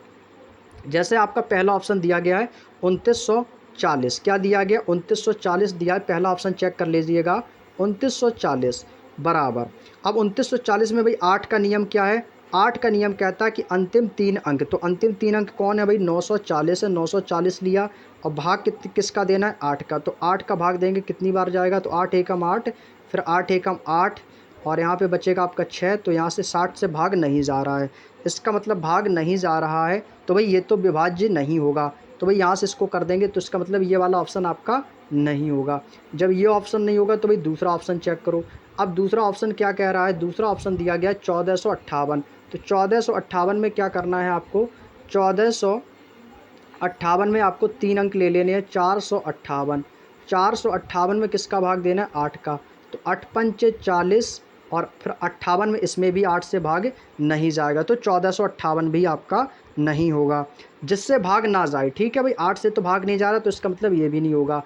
जैसे आपका पहला ऑप्शन दिया गया है 2940, क्या दिया गया 2940 दिया है, पहला ऑप्शन चेक कर लीजिएगा 2940 बराबर। अब 2940 में भाई 8 का नियम क्या है, 8 का नियम कहता है कि अंतिम 3 अंक, तो अंतिम 3 अंक कौन है भाई, 940 है, 940 लिया, और भाग किसका देना है, 8 का। तो 8 का भाग देंगे कितनी बार जाएगा, तो 8 एकम 8, फिर 8 एकम 8, और यहाँ पे बचेगा आपका 6। तो यहाँ से 60 से भाग नहीं जा रहा है, इसका मतलब भाग नहीं जा रहा है, तो भाई ये तो विभाज्य नहीं होगा। तो भाई यहाँ से इसको कर देंगे, तो इसका मतलब ये वाला ऑप्शन आपका नहीं होगा। जब ये ऑप्शन नहीं होगा तो भाई दूसरा ऑप्शन चेक करो। अब दूसरा ऑप्शन क्या कह रहा है, दूसरा ऑप्शन दिया गया है 1458। तो 1458 में क्या करना है आपको, 1458 में आपको 3 अंक ले लेने हैं, 458। 458 में किसका भाग देना है, 8 का। तो 8 पंचे 40, और फिर 58 में इसमें भी 8 से भाग नहीं जाएगा, तो 1458 भी आपका नहीं होगा, जिससे भाग ना जाए। ठीक है भाई, 8 से तो भाग नहीं जा रहा, तो इसका मतलब ये भी नहीं होगा।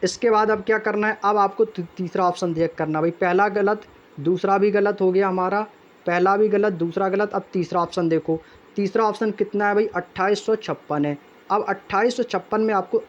इसके बाद अब क्या करना है, अब आपको तीसरा ऑप्शन देख करना भाई, पहला गलत, दूसरा भी गलत हो गया हमारा, पहला भी गलत, दूसरा गलत। अब तीसरा ऑप्शन देखो, तीसरा ऑप्शन कितना है भाई, 2856 है। अब 2856 में आपको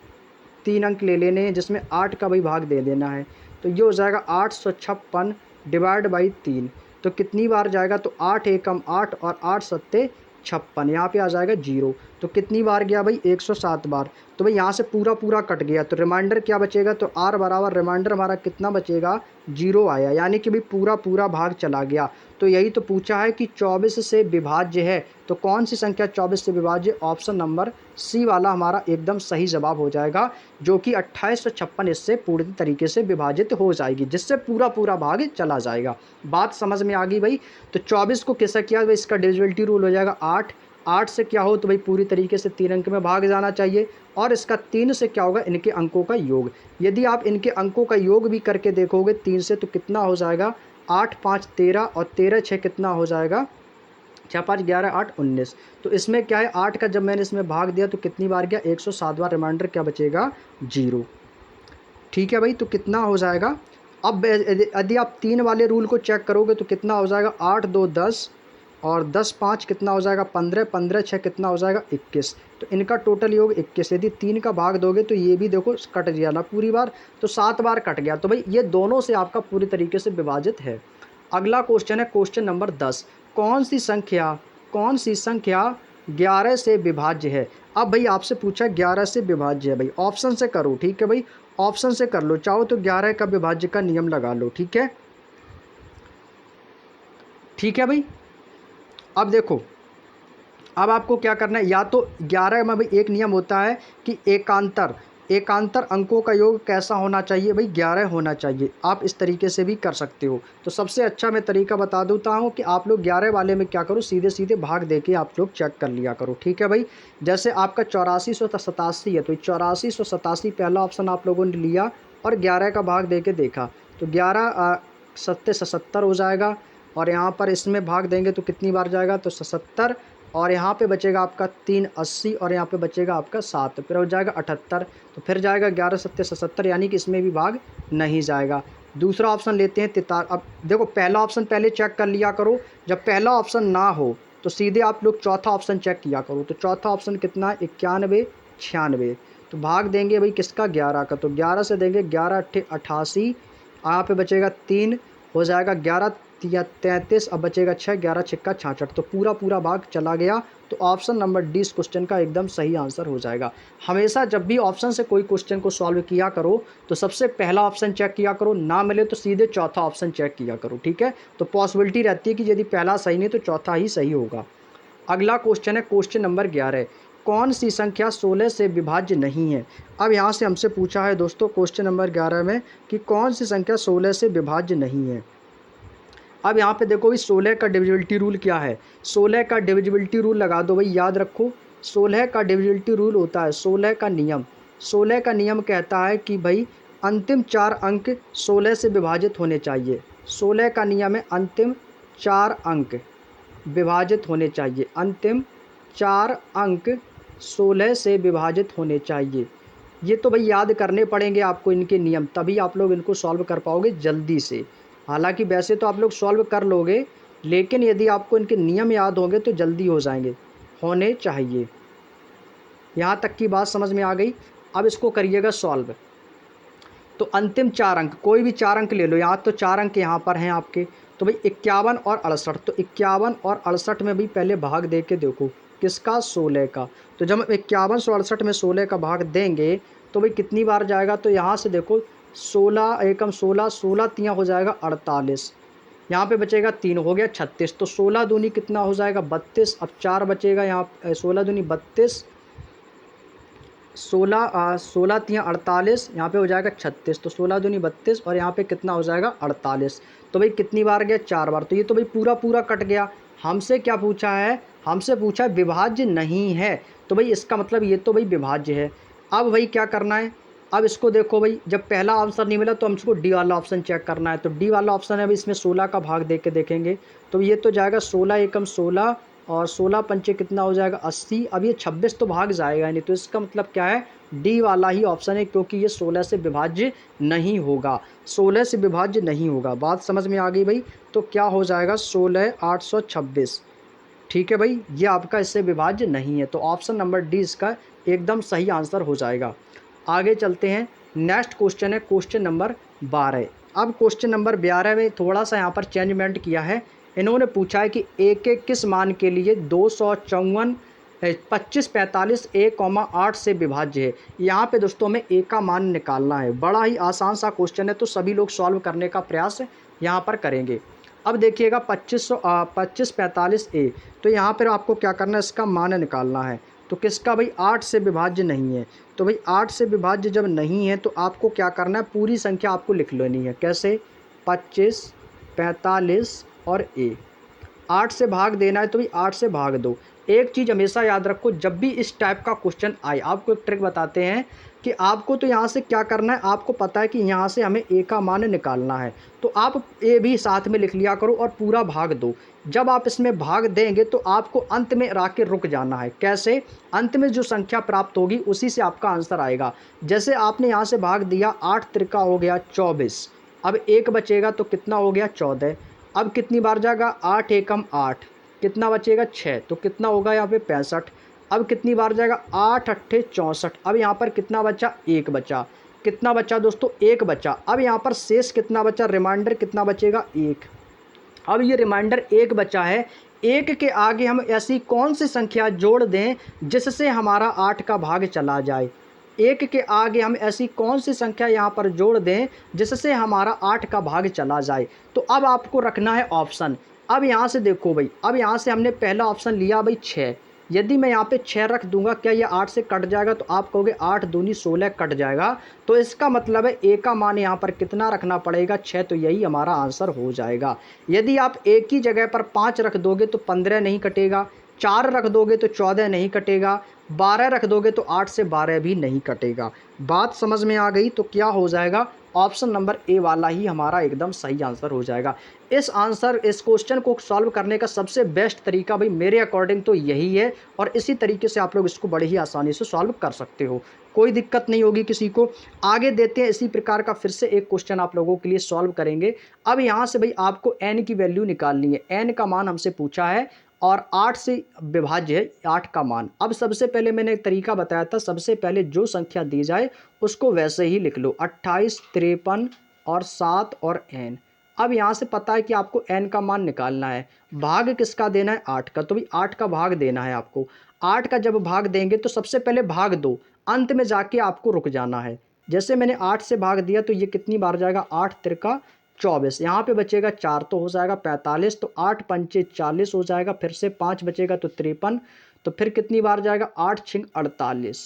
3 अंक ले लेने हैं, जिसमें 8 का भाई भाग दे देना है। तो ये हो जाएगा 856 डिवाइड बाई 3। तो कितनी बार जाएगा, तो 8 एकम 8 और 8 सत्ते 56, यहाँ पे आ जाएगा 0। तो कितनी बार गया भाई, 107 बार। तो भाई यहाँ से पूरा पूरा कट गया, तो रिमाइंडर क्या बचेगा, तो r बराबर रिमाइंडर हमारा कितना बचेगा, 0 आया, यानी कि भाई पूरा पूरा भाग चला गया। तो यही तो पूछा है कि 24 से विभाज्य है, तो कौन सी संख्या 24 से विभाज्य, ऑप्शन नंबर सी वाला हमारा एकदम सही जवाब हो जाएगा, जो कि 2856 इससे पूर्ण तरीके से विभाजित हो जाएगी, जिससे पूरा पूरा भाग चला जाएगा। बात समझ में आ गई भाई। तो 24 को कैसा किया भाई, इसका डिविजिबिलिटी रूल हो जाएगा 8। 8 से क्या हो, तो भाई पूरी तरीके से 3 अंक में भाग जाना चाहिए, और इसका 3 से क्या होगा, इनके अंकों का योग। यदि आप इनके अंकों का योग भी करके देखोगे 3 से, तो कितना हो जाएगा, 8 5 13, और 13 6 कितना हो जाएगा, 6 5 11 8 19। तो इसमें क्या है, 8 का जब मैंने इसमें भाग दिया तो कितनी बार गया, 107 बार, रिमाइंडर क्या बचेगा, 0। ठीक है भाई, तो कितना हो जाएगा। अब यदि आप 3 वाले रूल को चेक करोगे तो कितना हो जाएगा, 8 2 10, और 10 5 कितना हो जाएगा, 15, 15 6 कितना हो जाएगा, 21। तो इनका टोटल योग 21। यदि 3 का भाग दोगे तो ये भी देखो कट गया ना पूरी बार, तो 7 बार कट गया। तो भाई ये दोनों से आपका पूरी तरीके से विभाजित है। अगला क्वेश्चन है क्वेश्चन नंबर 10। कौन सी संख्या 11 से विभाज्य है। अब भाई आपसे पूछा 11 से विभाज्य है, भाई ऑप्शन से करो। ठीक है भाई, ऑप्शन से कर लो, चाहो तो 11 का विभाज्य का नियम लगा लो। ठीक है, ठीक है भाई। अब देखो, अब आपको क्या करना है, या तो 11 में भाई एक नियम होता है कि एकांतर अंकों का योग कैसा होना चाहिए भाई, 11 होना चाहिए। आप इस तरीके से भी कर सकते हो। तो सबसे अच्छा मैं तरीका बता देता हूँ कि आप लोग 11 वाले में क्या करो, सीधे सीधे भाग दे के आप लोग चेक कर लिया करो। ठीक है भाई, जैसे आपका 8487 है, तो 8487 पहला ऑप्शन आप लोगों ने लिया और 11 का भाग दे के देखा, तो 11 सत्ते 77 हो जाएगा, और यहाँ पर इसमें भाग देंगे तो कितनी बार जाएगा, तो 77, और यहाँ पे बचेगा आपका 3 80, और यहाँ पे बचेगा आपका 7, फिर हो जाएगा 78। तो फिर जाएगा 11 सत्ते 77, यानी कि इसमें भी भाग नहीं जाएगा। दूसरा ऑप्शन लेते हैं 43। अब देखो, पहला ऑप्शन पहले चेक कर लिया करो, जब पहला ऑप्शन ना हो तो सीधे आप लोग चौथा ऑप्शन चेक किया करो। तो चौथा ऑप्शन कितना है, 91 96। तो भाग देंगे भाई किसका, 11 का। तो 11 से देंगे 11 अट्ठे 88, यहाँ पे बचेगा 3, हो जाएगा 11 या 33, अब बचेगा 6, 11 छिक्का 66। तो पूरा पूरा भाग चला गया। तो ऑप्शन नंबर डी इस क्वेश्चन का एकदम सही आंसर हो जाएगा। हमेशा जब भी ऑप्शन से कोई क्वेश्चन को सॉल्व किया करो तो सबसे पहला ऑप्शन चेक किया करो, ना मिले तो सीधे चौथा ऑप्शन चेक किया करो। ठीक है, तो पॉसिबिलिटी रहती है कि यदि पहला सही नहीं तो चौथा ही सही होगा। अगला क्वेश्चन है क्वेश्चन नंबर 11, कौन सी संख्या 16 से विभाज्य नहीं है। अब यहाँ से हमसे पूछा है दोस्तों क्वेश्चन नंबर 11 में कि कौन सी संख्या 16 से विभाज्य नहीं है। अब यहाँ पे देखो भाई 16 का डिविजिबिलिटी रूल क्या है। 16 का डिविजिबिलिटी रूल लगा दो भाई, याद रखो 16 का डिविजिबिलिटी रूल होता है 16 का नियम। 16 का नियम कहता है कि भाई अंतिम 4 अंक 16 से विभाजित होने चाहिए। 16 का नियम है अंतिम 4 अंक विभाजित होने चाहिए। अंतिम 4 अंक 16 से विभाजित होने चाहिए। ये तो भाई याद करने पड़ेंगे आपको इनके नियम, तभी आप लोग इनको सॉल्व कर पाओगे जल्दी से। हालांकि वैसे तो आप लोग सॉल्व कर लोगे, लेकिन यदि आपको इनके नियम याद होंगे तो जल्दी हो जाएंगे, होने चाहिए। यहाँ तक की बात समझ में आ गई। अब इसको करिएगा सॉल्व। तो अंतिम 4 अंक, कोई भी 4 अंक ले लो, यहाँ तो 4 अंक यहाँ पर हैं आपके, तो भाई 51 और 68। तो 51 और 68 में भी पहले भाग दे के देखो, किसका, 16 का। तो जब हम 51 से 68 में 16 का भाग देंगे तो भाई कितनी बार जाएगा, तो यहाँ से देखो 16 एकम 16, 16 तियाँ हो जाएगा 48, यहाँ पे बचेगा 3 हो गया 36। तो 16 दूनी कितना हो जाएगा 32। अब 4 बचेगा यहाँ, 16 दूनी 32, 16 तियाँ 48, यहाँ पे हो जाएगा 36। तो 16 दूनी 32 और यहाँ पे कितना हो जाएगा 48। तो भाई कितनी बार गया, 4 बार। तो ये तो भाई पूरा पूरा कट गया। हमसे क्या पूछा है, हमसे पूछा है विभाज्य नहीं है, तो भाई इसका मतलब ये तो भाई विभाज्य है। अब भाई क्या करना है, अब इसको देखो भाई, जब पहला आंसर नहीं मिला तो हमको डी वाला ऑप्शन चेक करना है। तो डी वाला ऑप्शन है भाई, इसमें 16 का भाग दे के देखेंगे तो ये तो जाएगा 16 एकम 16 और 16 पंचे कितना हो जाएगा 80। अब ये 26 तो भाग जाएगा नहीं, तो इसका मतलब क्या है, डी वाला ही ऑप्शन है, क्योंकि ये 16 से विभाज्य नहीं होगा। 16 से विभाज्य नहीं होगा। बात समझ में आ गई भाई। तो क्या हो जाएगा 16 826। ठीक है भाई, ये आपका इससे विभाज्य नहीं है। तो ऑप्शन नंबर डी इसका एकदम सही आंसर हो जाएगा। आगे चलते हैं। नेक्स्ट क्वेश्चन है क्वेश्चन नंबर 12। अब क्वेश्चन नंबर 12 में थोड़ा सा यहाँ पर चेंजमेंट किया है। इन्होंने पूछा है कि ए के किस मान के लिए 254 25 45 1,8 से विभाज्य है। यहाँ पे दोस्तों हमें ए का मान निकालना है। बड़ा ही आसान सा क्वेश्चन है, तो सभी लोग सॉल्व करने का प्रयास यहाँ पर करेंगे। अब देखिएगा 25 45 ए, तो यहाँ पर आपको क्या करना है, इसका मान निकालना है। तो किसका भाई, 8 से विभाज्य नहीं है। तो भाई 8 से विभाज्य जब नहीं है तो आपको क्या करना है, पूरी संख्या आपको लिख लेनी है। कैसे, 25 45 और ए, 8 से भाग देना है तो भाई 8 से भाग दो। एक चीज़ हमेशा याद रखो, जब भी इस टाइप का क्वेश्चन आए, आपको एक ट्रिक बताते हैं कि आपको तो यहाँ से क्या करना है, आपको पता है कि यहाँ से हमें ए का मान निकालना है, तो आप ए भी साथ में लिख लिया करो और पूरा भाग दो। जब आप इसमें भाग देंगे तो आपको अंत में आके रुक जाना है। कैसे, अंत में जो संख्या प्राप्त होगी उसी से आपका आंसर आएगा। जैसे आपने यहाँ से भाग दिया, 8 त्रिका हो गया 24, अब 1 बचेगा तो कितना हो गया 14। अब कितनी बार जाएगा, 8 एकम 8, कितना बचेगा 6, तो कितना होगा यहाँ पे 65। अब कितनी बार जाएगा, 8 अट्ठे 64। अब यहाँ पर कितना बचा, 1 बचा। कितना बचा दोस्तों, 1 बचा। अब यहाँ पर शेष कितना बचा, रिमाइंडर कितना बचेगा, 1। अब ये रिमाइंडर 1 बचा है, 1 के आगे हम ऐसी कौन सी संख्या जोड़ दें जिससे हमारा 8 का भाग चला जाए। 1 के आगे हम ऐसी कौन सी संख्या यहाँ पर जोड़ दें जिससे हमारा 8 का भाग चला जाए। तो अब आपको रखना है ऑप्शन। अब यहाँ से देखो भाई, अब यहाँ से हमने पहला ऑप्शन लिया भाई 6। यदि मैं यहाँ पे 6 रख दूंगा, क्या ये 8 से कट जाएगा, तो आप कहोगे 8 दूनी 16 कट जाएगा। तो इसका मतलब है ए का मान यहाँ पर कितना रखना पड़ेगा, 6। तो यही हमारा आंसर हो जाएगा। यदि आप एक ही जगह पर 5 रख दोगे तो 15 नहीं कटेगा, 4 रख दोगे तो 14 नहीं कटेगा, 12 रख दोगे तो 8 से 12 भी नहीं कटेगा। बात समझ में आ गई। तो क्या हो जाएगा, ऑप्शन नंबर ए वाला ही हमारा एकदम सही आंसर हो जाएगा। इस क्वेश्चन को सॉल्व करने का सबसे बेस्ट तरीका भाई मेरे अकॉर्डिंग तो यही है, और इसी तरीके से आप लोग इसको बड़े ही आसानी से सॉल्व कर सकते हो, कोई दिक्कत नहीं होगी किसी को। आगे देते हैं इसी प्रकार का फिर से एक क्वेश्चन आप लोगों के लिए सॉल्व करेंगे। अब यहाँ से भाई आपको एन की वैल्यू निकालनी है। एन का मान हमसे पूछा है और 8 से विभाज्य है 8 का मान। अब सबसे पहले मैंने एक तरीका बताया था, सबसे पहले जो संख्या दी जाए उसको वैसे ही लिख लो, 28 53 और 7 और n। अब यहाँ से पता है कि आपको n का मान निकालना है। भाग किसका देना है, 8 का। तो भाई 8 का भाग देना है आपको। 8 का जब भाग देंगे तो सबसे पहले भाग दो, अंत में जाके आपको रुक जाना है। जैसे मैंने 8 से भाग दिया तो ये कितनी बार जाएगा, 8 त्रिका 24, यहाँ पे बचेगा 4 तो हो जाएगा 45, तो 8 पंचे 40 हो जाएगा, फिर से 5 बचेगा तो 53, तो फिर कितनी बार जाएगा 8 छिंग 48,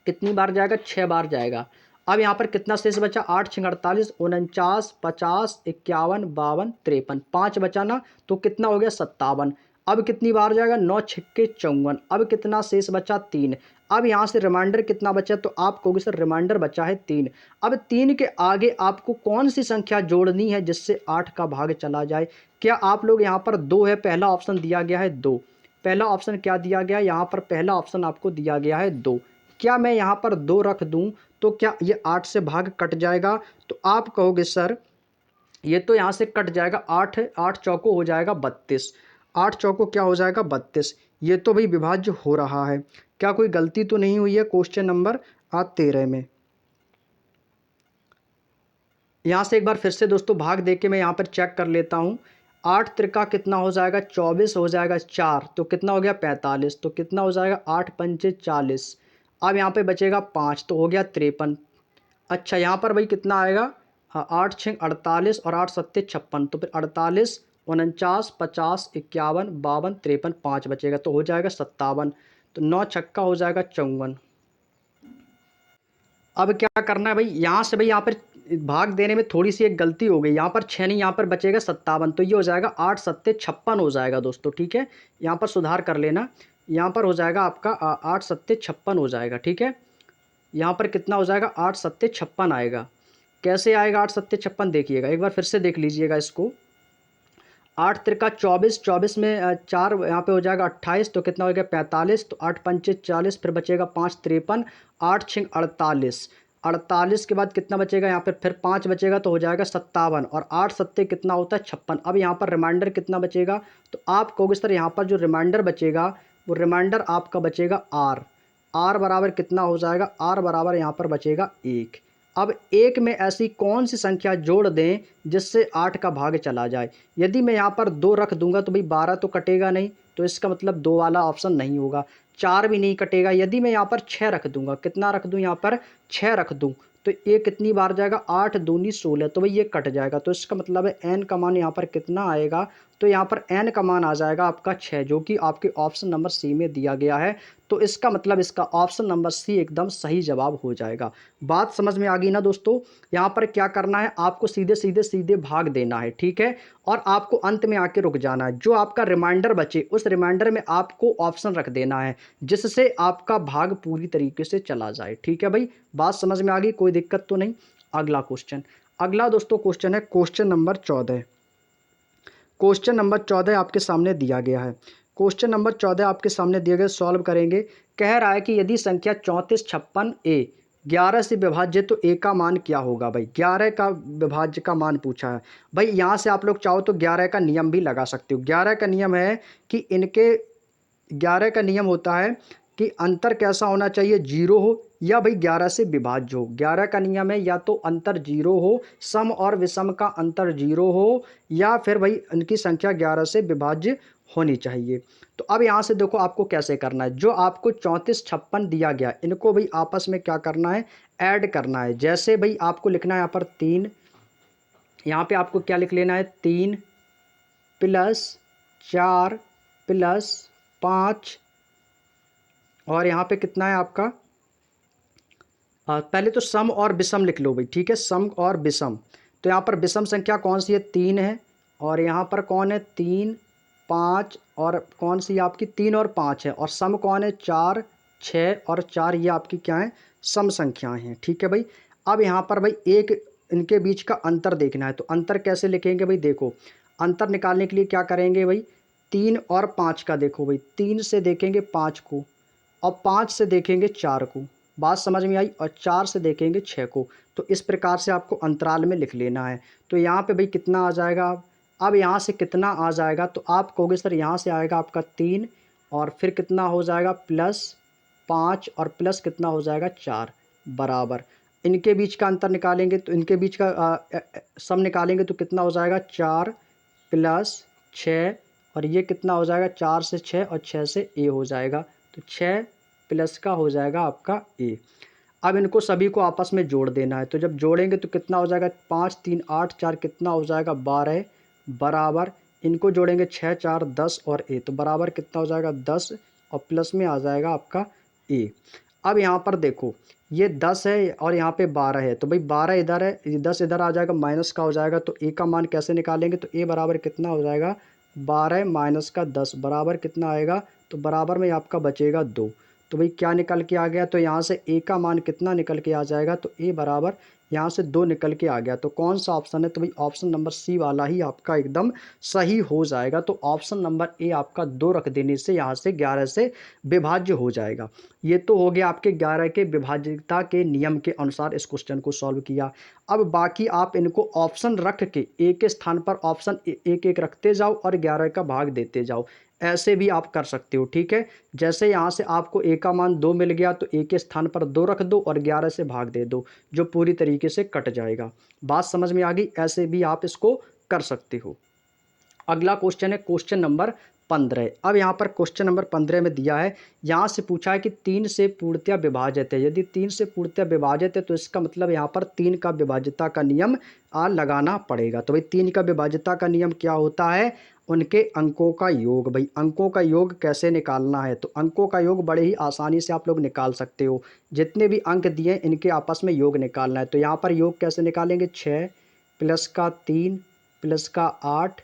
कितनी बार जाएगा 6 बार जाएगा। अब यहाँ पर कितना शेष बचा 8 छिंग 48, 49, 50, 51, 52, 53, 5 बचा ना, तो कितना हो गया 57। अब कितनी बार जाएगा 9 छिक्के 54, अब कितना शेष बचा 3। अब यहाँ से रिमाइंडर कितना बचा, तो आप कहोगे सर रिमाइंडर बचा है 3। अब 3 के आगे आपको कौन सी संख्या जोड़नी है जिससे 8 का भाग चला जाए। क्या आप लोग यहाँ पर 2 है, पहला ऑप्शन दिया गया है 2, पहला ऑप्शन क्या दिया गया है यहाँ पर, पहला ऑप्शन आपको दिया गया है 2। क्या मैं यहाँ पर 2 रख दूँ तो क्या ये 8 से भाग कट जाएगा, तो आप कहोगे सर ये तो यहाँ से कट जाएगा, 8 है, 8 चौको हो जाएगा 32, 8 चौको क्या हो जाएगा 32। ये तो भाई विभाज्य हो रहा है, क्या कोई गलती तो नहीं हुई है क्वेश्चन नंबर 13 में। यहाँ से एक बार फिर से दोस्तों भाग दे के मैं यहाँ पर चेक कर लेता हूँ। 8 त्रिका कितना हो जाएगा 24 हो जाएगा 4, तो कितना हो गया 45, तो कितना हो जाएगा 8 पंचे 40। अब यहाँ पे बचेगा 5, तो हो गया 53। अच्छा यहाँ पर भाई कितना आएगा, हाँ 8 छिंग 48 और 8 सत्ते 56, तो फिर 48, 49, 50, 51, 52, 53, 5 बचेगा तो हो जाएगा 57, तो 9 छक्का हो जाएगा 54। अब क्या करना है भाई, यहाँ से भाई यहाँ पर भाग देने में थोड़ी सी एक गलती हो गई, यहाँ पर 6 नहीं, यहाँ पर बचेगा 57, तो ये हो जाएगा 8 सत्ते 56 हो जाएगा दोस्तों, ठीक है। यहाँ पर सुधार कर लेना, यहाँ पर हो जाएगा आपका 8 सत्ते 56 हो जाएगा, ठीक है। यहाँ पर कितना हो जाएगा 8 सत्ते 56 आएगा। कैसे आएगा 8 सत्ते 56, देखिएगा एक बार फिर से देख लीजिएगा इसको। 8 त्रिका 24, 24 में 4 यहाँ पे हो जाएगा 28, तो कितना हो गया 45, तो 8 पंचे 40, फिर बचेगा 5 53, 8 छिंग 48, 48 के बाद कितना बचेगा यहाँ पर, फिर 5 बचेगा तो हो जाएगा 57, और 8 सत्ते कितना होता है 56। अब यहाँ पर रिमाइंडर कितना बचेगा, तो आप कहोगे सर यहाँ पर जो रिमाइंडर बचेगा वो रिमाइंडर आपका बचेगा आर बराबर कितना हो जाएगा, आर बराबर यहाँ पर बचेगा 1। अब 1 में ऐसी कौन सी संख्या जोड़ दें जिससे 8 का भाग चला जाए। यदि मैं यहाँ पर 2 रख दूंगा तो भाई 12 तो कटेगा नहीं, तो इसका मतलब 2 वाला ऑप्शन नहीं होगा। 4 भी नहीं कटेगा। यदि मैं यहाँ पर 6 रख दूंगा, कितना रख दूँ यहाँ पर 6 रख दूँ, तो ये कितनी बार जाएगा 8 दूनी 16, तो भाई ये कट जाएगा। तो इसका मतलब है एन का मान यहाँ पर कितना आएगा, तो यहाँ पर एन का मान आ जाएगा आपका 6, जो कि आपके ऑप्शन नंबर सी में दिया गया है। तो इसका मतलब इसका ऑप्शन नंबर सी एकदम सही जवाब हो जाएगा। बात समझ में आ गई ना दोस्तों। यहाँ पर क्या करना है, आपको सीधे सीधे सीधे भाग देना है, ठीक है, और आपको अंत में आके रुक जाना है। जो आपका रिमाइंडर बचे उस रिमाइंडर में आपको ऑप्शन रख देना है जिससे आपका भाग पूरी तरीके से चला जाए, ठीक है भाई। बात समझ में आ गई, कोई दिक्कत तो नहीं। अगला क्वेश्चन, अगला दोस्तों क्वेश्चन है क्वेश्चन नंबर 14। क्वेश्चन नंबर 14 आपके सामने दिया गया है। क्वेश्चन नंबर 14 आपके सामने दिए गए, सॉल्व करेंगे। कह रहा है कि यदि संख्या 34 56 ए 11 से विभाज्य तो ए का मान क्या होगा। भाई 11 का विभाज्य का मान पूछा है। भाई यहाँ से आप लोग चाहो तो 11 का नियम भी लगा सकते हो। 11 का नियम है कि इनके 11 का नियम होता है कि अंतर कैसा होना चाहिए, 0 हो, या भाई 11 से विभाज्य हो। 11 का नियम है या तो अंतर 0 हो, सम और विषम का अंतर 0 हो, या फिर भाई इनकी संख्या 11 से विभाज्य होनी चाहिए। तो अब यहाँ से देखो आपको कैसे करना है। जो आपको 34 56 दिया गया इनको भाई आपस में क्या करना है, ऐड करना है। जैसे भाई आपको लिखना है यहाँ पर 3, यहाँ पे आपको क्या लिख लेना है 3 प्लस 4 प्लस 5, और यहाँ पे कितना है आपका, पहले तो सम और विषम लिख लो भाई, ठीक है, सम और विषम। तो यहाँ पर विषम संख्या कौन सी है, 3 है, और यहाँ पर कौन है 3 5, और कौन सी आपकी 3 और 5 है, और सम कौन है 4 6 और 4, ये आपकी क्या है सम संख्याएं हैं, ठीक है भाई। अब यहाँ पर भाई एक इनके बीच का अंतर देखना है। तो अंतर कैसे लिखेंगे भाई, देखो अंतर निकालने के लिए क्या करेंगे भाई, 3 और 5 का देखो भाई, 3 से देखेंगे 5 को, और 5 से देखेंगे 4 को, बात समझ में आई, और 4 से देखेंगे 6 को। तो इस प्रकार से आपको अंतराल में लिख लेना है। तो यहाँ पे भाई कितना आ जाएगा, अब यहाँ से कितना आ जाएगा, तो आप कहोगे सर यहाँ से आएगा आपका 3, और फिर कितना हो जाएगा प्लस 5, और प्लस कितना हो जाएगा 4, बराबर इनके बीच का अंतर निकालेंगे, तो इनके बीच का सम निकालेंगे तो कितना हो जाएगा 4 प्लस 6, और ये कितना हो जाएगा 4 से 6 और 6 से ए हो जाएगा, तो 6 प्लस का हो जाएगा आपका ए। अब इनको सभी को आपस में जोड़ देना है। तो जब जोड़ेंगे तो कितना हो जाएगा, 5 3 8 4 कितना हो जाएगा 12 बराबर, इनको जोड़ेंगे 6 4 10 और ए, तो बराबर कितना हो जाएगा 10 और प्लस में आ जाएगा आपका ए। अब यहाँ पर देखो ये 10 है और यहाँ पे 12 है, तो भाई 12 इधर है, ये 10 इधर आ जाएगा, माइनस का हो जाएगा, तो ए का मान कैसे निकालेंगे, तो ए बराबर कितना हो जाएगा 12 माइनस का 10 बराबर कितना आएगा, तो बराबर में आपका बचेगा 2। तो भाई क्या निकल के आ गया, तो यहाँ से ए का मान कितना निकल के आ जाएगा, तो ए बराबर यहाँ से 2 निकल के आ गया। तो कौन सा ऑप्शन है, तो भाई ऑप्शन नंबर सी वाला ही आपका एकदम सही हो जाएगा। तो ऑप्शन नंबर ए आपका 2 रख देने से यहाँ से 11 से विभाज्य हो जाएगा। ये तो हो गया आपके 11 के विभाज्यता के नियम के अनुसार इस क्वेश्चन को सॉल्व किया। अब बाकी आप इनको ऑप्शन रख के एक के स्थान पर ऑप्शन एक एक रखते जाओ और 11 का भाग देते जाओ, ऐसे भी आप कर सकते हो, ठीक है। जैसे यहाँ से आपको ए का मान 2 मिल गया, तो ए के स्थान पर 2 रख दो और 11 से भाग दे दो, जो पूरी तरीके से कट जाएगा। बात समझ में आ गई, ऐसे भी आप इसको कर सकते हो। अगला क्वेश्चन है क्वेश्चन नंबर 15। अब यहाँ पर क्वेश्चन नंबर 15 में दिया है, यहाँ से पूछा है कि 3 से पूर्णतया विभाजित है। यदि 3 से पूर्णतया विभाजित है तो इसका मतलब यहाँ पर 3 का विभाज्यता का नियम लगाना पड़ेगा। तो भाई 3 का विभाज्यता का नियम क्या होता है, उनके अंकों का योग। भाई अंकों का योग कैसे निकालना है, तो अंकों का योग बड़े ही आसानी से आप लोग निकाल सकते हो। जितने भी अंक दिए इनके आपस में योग निकालना है। तो यहाँ पर योग कैसे निकालेंगे, 6 प्लस का 3 प्लस का 8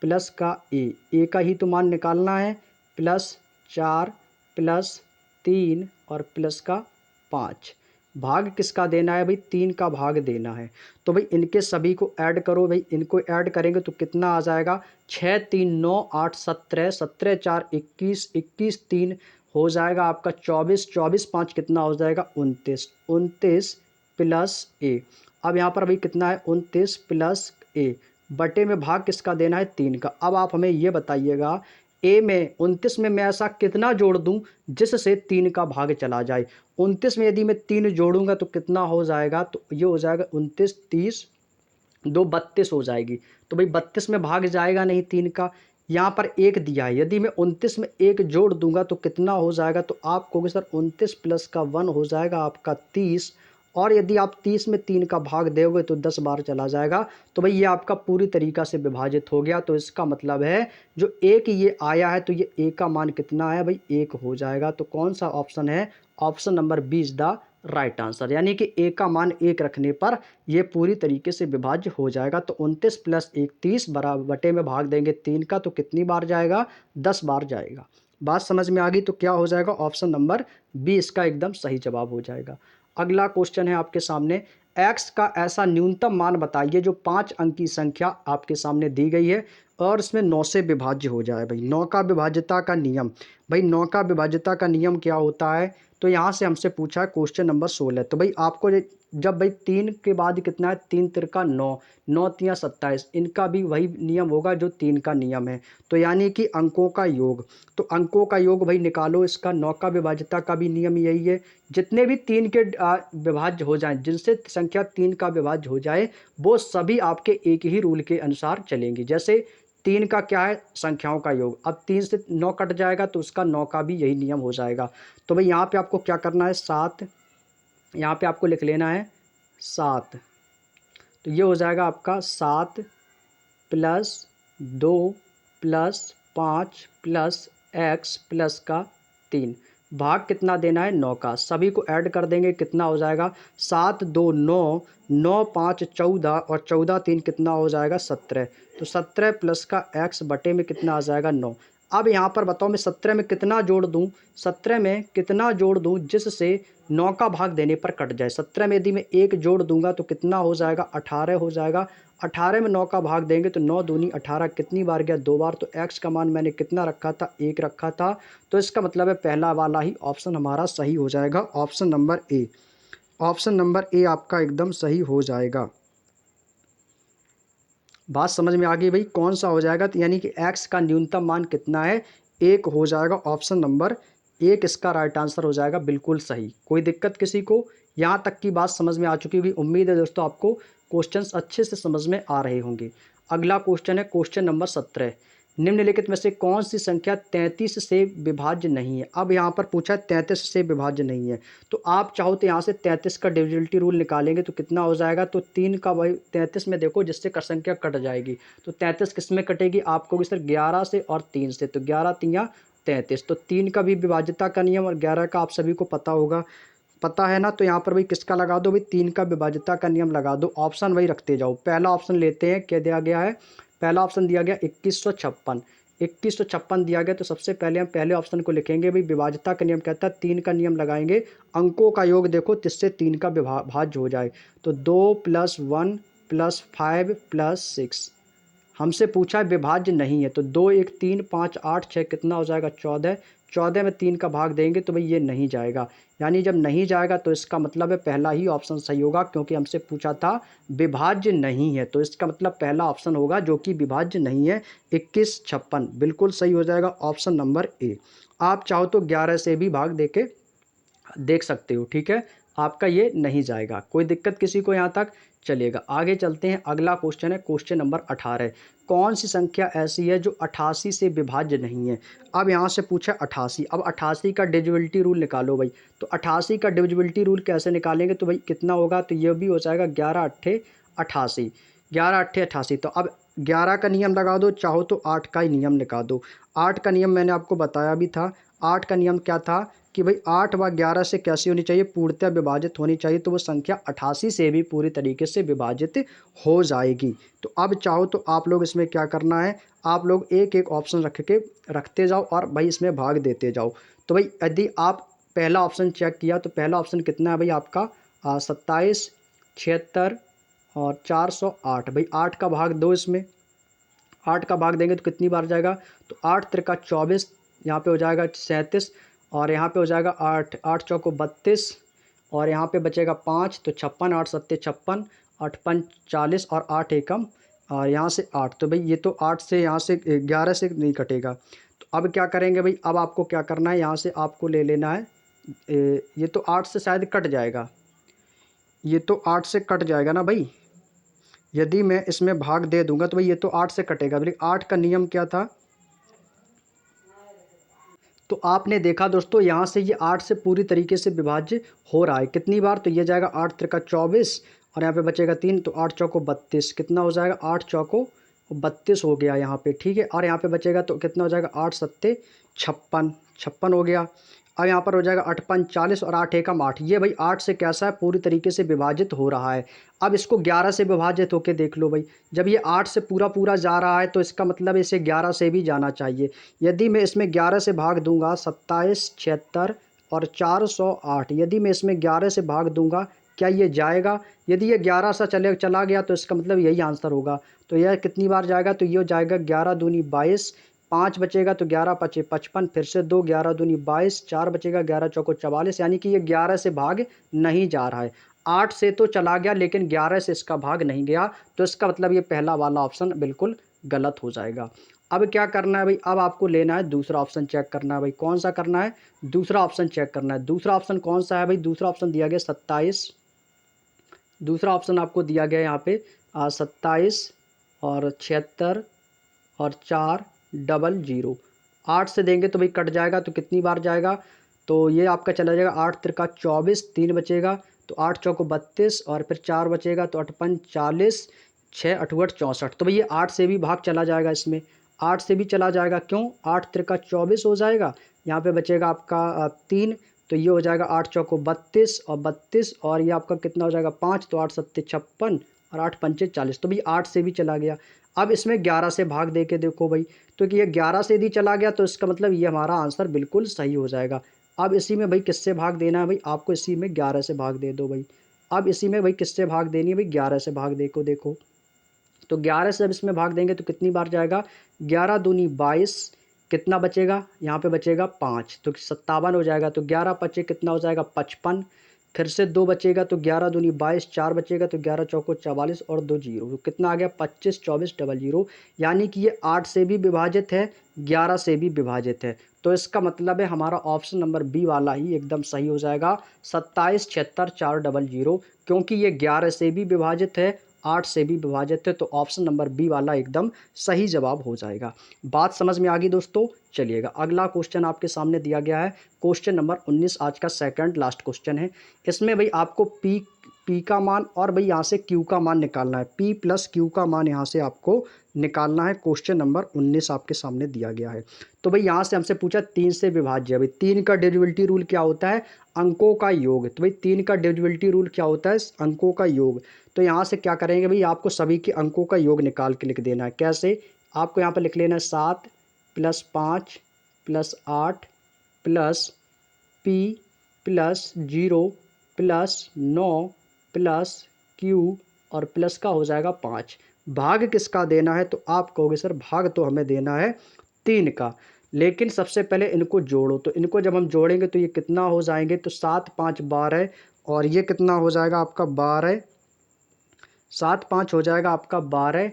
प्लस का ए का ही तो मान निकालना है, प्लस 4 प्लस 3 और प्लस का 5। भाग किसका देना है, भाई 3 का भाग देना है। तो भाई इनके सभी को ऐड करो, भाई इनको ऐड करेंगे तो कितना आ जाएगा, 6 3 9 8 17 17 4 21 21 3 हो जाएगा आपका 24 24 5 कितना हो जाएगा 29 29 प्लस ए। अब यहाँ पर भाई कितना है 29 प्लस ए, बटे में भाग किसका देना है 3 का। अब आप हमें ये बताइएगा ए में 29 में मैं ऐसा कितना जोड़ दूं जिससे 3 का भाग चला जाए। 29 में यदि मैं 3 जोड़ूंगा तो कितना हो जाएगा, तो ये हो जाएगा 29 30 2 32 हो जाएगी। तो भाई 32 में भाग जाएगा नहीं 3 का। यहाँ पर 1 दिया है, यदि मैं 29 में 1 जोड़ दूंगा तो कितना हो जाएगा, तो आप कहोगे सर 29 प्लस का 1 हो जाएगा आपका 30, और यदि आप 30 में 3 का भाग दोगे तो 10 बार चला जाएगा। तो भाई ये आपका पूरी तरीक़ा से विभाजित हो गया। तो इसका मतलब है जो एक ये आया है तो ये ए का मान कितना है, भाई 1 हो जाएगा। तो कौन सा ऑप्शन है, option number B is the right answer, यानी कि ए का मान 1 रखने पर ये पूरी तरीके से विभाज्य हो जाएगा। तो 29 प्लस 1 30 बराबर बटे में भाग देंगे 3 का, तो कितनी बार जाएगा, 10 बार जाएगा। बात समझ में आ गई, तो क्या हो जाएगा, ऑप्शन नंबर बी इसका एकदम सही जवाब हो जाएगा। अगला क्वेश्चन है आपके सामने, x का ऐसा न्यूनतम मान बताइए जो 5 अंक की संख्या आपके सामने दी गई है और इसमें 9 से विभाज्य हो जाए। भाई 9 का विभाज्यता का नियम, भाई 9 का विभाज्यता का नियम क्या होता है, तो यहाँ से हमसे पूछा है क्वेश्चन नंबर 16। तो भाई आपको जब भाई 3 के बाद कितना है, 3 तिरका 9 9 तिया 27, इनका भी वही नियम होगा जो 3 का नियम है। तो यानी कि अंकों का योग, तो अंकों का योग भाई निकालो इसका। 9 का विभाज्यता का भी नियम यही है, जितने भी 3 के विभाज्य हो जाएं, जिनसे संख्या 3 का विभाज्य हो जाए वो सभी आपके एक ही रूल के अनुसार चलेंगे। जैसे 3 का क्या है, संख्याओं का योग, अब 3 से 9 कट जाएगा तो उसका 9 का भी यही नियम हो जाएगा। तो भाई यहाँ पे आपको क्या करना है, 7, यहाँ पे आपको लिख लेना है 7। तो ये हो जाएगा आपका 7 plus 2 plus 5 plus x plus का 3, भाग कितना देना है 9 का। सभी को ऐड कर देंगे, कितना हो जाएगा, 7 2 9 9 5 14 और 14 3 कितना हो जाएगा 17। तो 17 प्लस का x बटे में कितना आ जाएगा 9। अब यहाँ पर बताओ मैं 17 में कितना जोड़ दूँ, 17 में कितना जोड़ दूँ जिससे 9 का भाग देने पर कट जाए। 17 में यदि मैं 1 जोड़ दूंगा तो कितना हो जाएगा, 18 हो जाएगा। 18 में 9 का भाग देंगे तो 9 दूनी 18, कितनी बार गया, 2 बार। तो x का मान मैंने कितना रखा था, 1 रखा था। तो इसका मतलब है पहला वाला ही ऑप्शन हमारा सही हो जाएगा, option number A. Option number A आपका एकदम सही हो जाएगा। बात समझ में आ गई भाई, कौन सा हो जाएगा, तो यानी कि x का न्यूनतम मान कितना है, 1 हो जाएगा। ऑप्शन नंबर 1 इसका राइट आंसर हो जाएगा, बिल्कुल सही। कोई दिक्कत किसी को, यहाँ तक की बात समझ में आ चुकी होगी। उम्मीद है दोस्तों आपको क्वेश्चंस अच्छे से समझ में आ रहे होंगे। अगला क्वेश्चन है क्वेश्चन नंबर 17। निम्नलिखित में से कौन सी संख्या 33 से विभाज्य नहीं है। अब यहाँ पर पूछा 33 से विभाज्य नहीं है, तो आप चाहो तो यहाँ से 33 का डिविजिबिलिटी रूल निकालेंगे तो कितना हो जाएगा, तो 3 का वही 33 में देखो जिससे संख्या कट जाएगी, तो 33 किस में कटेगी, आपको भी सर 11 से और 3 से, तो 11 तिया 33, तो 3 का भी विभाज्यता का नियम और 11 का आप सभी को पता होगा, पता है ना। तो यहाँ पर भाई किसका लगा दो, भाई 3 का विभाज्यता का नियम लगा दो, ऑप्शन वही रखते जाओ। पहला ऑप्शन लेते हैं, क्या दिया गया है, पहला ऑप्शन दिया गया 2156, 2156 दिया गया, तो सबसे पहले हम पहले ऑप्शन को लिखेंगे। भाई विभाज्यता का नियम कहता है 3 का नियम लगाएंगे, अंकों का योग देखो जिससे 3 का भाज्य हो जाए, तो 2 + 1 + 5 + 6, हमसे पूछा है विभाज्य नहीं है, तो 2 1 3 5 8 6 कितना हो जाएगा 14, 14 में 3 का भाग देंगे तो भाई ये नहीं जाएगा, यानी जब नहीं जाएगा तो इसका मतलब है पहला ही ऑप्शन सही होगा, क्योंकि हमसे पूछा था विभाज्य नहीं है, तो इसका मतलब पहला ऑप्शन होगा जो कि विभाज्य नहीं है, 2156 बिल्कुल सही हो जाएगा, ऑप्शन नंबर ए। आप चाहो तो 11 से भी भाग देके देख सकते हो, ठीक है, आपका ये नहीं जाएगा, कोई दिक्कत किसी को यहाँ तक। चलिएगा आगे चलते हैं, अगला क्वेश्चन है क्वेश्चन नंबर 18, कौन सी संख्या ऐसी है जो 88 से विभाज्य नहीं है। अब यहाँ से पूछा 88, अब 88 का डिविजिबिलिटी रूल निकालो भाई, तो 88 का डिविजिबिलिटी रूल कैसे निकालेंगे, तो भाई कितना होगा, तो ये भी हो जाएगा 11 × 8 = 88, 11 × 8 = 88, तो अब 11 का नियम लगा दो, चाहो तो 8 का ही नियम निकाल दो। 8 का नियम मैंने आपको बताया भी था, 8 का नियम क्या था कि भाई 8 व 11 से कैसी होनी चाहिए, पूर्णतः विभाजित होनी चाहिए, तो वो संख्या 88 से भी पूरी तरीके से विभाजित हो जाएगी। तो अब चाहो तो आप लोग इसमें क्या करना है, आप लोग एक एक ऑप्शन रखते जाओ और भाई इसमें भाग देते जाओ। तो भाई यदि आप पहला ऑप्शन चेक किया तो पहला ऑप्शन कितना है भाई आपका 27, 76 और 408, भाई 8 का भाग दो, इसमें 8 का भाग देंगे तो कितनी बार जाएगा, तो 8 × 3 = 24, यहाँ पे हो जाएगा 37, और यहाँ पे हो जाएगा 8 8 × 4 = 32, और यहाँ पे बचेगा 5, तो 56, 8 × 7 = 56, 8 × 5 = 40 और 8 एकम और यहाँ से 8, तो भाई ये तो 8 से यहाँ से 11 से नहीं कटेगा। तो अब क्या करेंगे भाई, अब आपको क्या करना है, यहाँ से आपको ले लेना है, ये तो 8 से शायद कट जाएगा, ये तो 8 से कट जाएगा ना भाई, यदि मैं इसमें भाग दे दूंगा तो भाई ये तो 8 से कटेगा, भाई 8 का नियम क्या था, तो आपने देखा दोस्तों यहाँ से ये 8 से पूरी तरीके से विभाज्य हो रहा है, कितनी बार, तो ये जाएगा 8 × 3 = 24 और यहाँ पे बचेगा 3, तो 8 × 4 = 32, कितना हो जाएगा 8 × 4 = 32 हो गया यहाँ पे, ठीक है, और यहाँ पे बचेगा तो कितना हो जाएगा 8 × 7 = 56, 56 हो गया। अब यहाँ पर हो जाएगा 8 × 5 = 40 और 8 एकम 8, ये भाई 8 से कैसा है, पूरी तरीके से विभाजित हो रहा है। अब इसको 11 से विभाजित होके देख लो भाई, जब ये 8 से पूरा पूरा जा रहा है तो इसका मतलब इसे 11 से भी जाना चाहिए। यदि मैं इसमें 11 से भाग दूंगा 27, 76 और 408, यदि मैं इसमें 11 से भाग दूंगा क्या ये जाएगा, यदि ये 11 से चला गया तो इसका मतलब यही आंसर होगा। तो यह कितनी बार जाएगा, तो ये हो जाएगा 11 दूनी 22, 5 बचेगा तो 11 × 5 = 55, फिर से 2, 11 दूनी 22, 4 बचेगा, 11 × 4 = 44, यानी कि ये 11 से भाग नहीं जा रहा है। 8 से तो चला गया लेकिन 11 से इसका भाग नहीं गया, तो इसका मतलब ये पहला वाला ऑप्शन बिल्कुल गलत हो जाएगा। अब क्या करना है भाई, अब आपको लेना है दूसरा ऑप्शन चेक करना है भाई, कौन सा करना है, दूसरा ऑप्शन चेक करना है। दूसरा ऑप्शन कौन सा है भाई, दूसरा ऑप्शन दिया गया 27, दूसरा ऑप्शन आपको दिया गया यहाँ पे 27 और 76 और 400, 8 से देंगे तो भाई कट जाएगा, तो कितनी बार जाएगा, तो ये आपका चला जाएगा 8 × 3 = 24, 3 बचेगा, तो 8 × 4 = 32 और फिर 4 बचेगा, तो 8 × 5 = 40, 6 × 8 = 64, तो भाई ये 8 से भी भाग चला जाएगा, इसमें 8 से भी चला जाएगा, क्यों, 8 × 3 = 24 हो जाएगा, यहाँ पे बचेगा आपका 3, तो ये हो जाएगा 8 × 4 = 32 और 32 और ये आपका कितना हो जाएगा 5, तो 8 × 7 = 56 और 8 × 5 = 40, तो भाई 8 से भी चला गया। अब इसमें 11 से भाग दे के देखो भाई, तो कि ये 11 से यदि चला गया तो इसका मतलब ये हमारा आंसर बिल्कुल सही हो जाएगा। अब इसी में भाई किससे भाग देना है भाई, आपको इसी में 11 से भाग दे दो भाई। अब इसी में भाई किससे भाग देनी है भाई, 11 से भाग देखो, तो 11 से अब इसमें भाग देंगे तो कितनी बार जाएगा, 11 दूनी 22, कितना बचेगा, यहाँ पे बचेगा 5, तो 57 हो जाएगा, तो 11 × 5 = कितना हो जाएगा 55, फिर से 2 बचेगा, तो 11 दूनी 22, 4 बचेगा, तो 11 × 4 = 44 और 2 जीरो, तो कितना आ गया 25, 24, 00, यानी कि ये 8 से भी विभाजित है, 11 से भी विभाजित है, तो इसका मतलब है हमारा ऑप्शन नंबर बी वाला ही एकदम सही हो जाएगा, 27, 76, 400, क्योंकि ये 11 से भी विभाजित है, 8 से भी विभाजित है, तो ऑप्शन नंबर बी वाला एकदम सही जवाब हो जाएगा। बात समझ में आ गई दोस्तों? चलिएगा अगला क्वेश्चन आपके सामने दिया गया है, क्वेश्चन नंबर 19 आज का सेकंड लास्ट क्वेश्चन है। इसमें भाई आपको पी का मान और भाई यहाँ से क्यू का मान निकालना है। पी प्लस क्यू का मान यहाँ से आपको निकालना है। क्वेश्चन नंबर 19 आपके सामने दिया गया है। तो भाई यहाँ से हमसे पूछा 3 से विभाज्य। भाई 3 का डिविजिबिलिटी रूल क्या होता है? अंकों का योग। तो भाई 3 का डिविजिबिलिटी रूल क्या होता है? अंकों का योग। तो यहाँ से क्या करेंगे भाई, आपको सभी के अंकों का योग निकाल के लिख देना है। कैसे? आपको यहाँ पर लिख लेना है 7 + 5 + 8 plus P plus 0 plus 9 plus Q और प्लस का हो जाएगा 5। भाग किसका देना है? तो आप कहोगे सर भाग तो हमें देना है 3 का, लेकिन सबसे पहले इनको जोड़ो। तो इनको जब हम जोड़ेंगे तो ये कितना हो जाएंगे? तो 7 × 5 = 12 और ये कितना हो जाएगा आपका 12। 7 × 5 हो जाएगा आपका 12,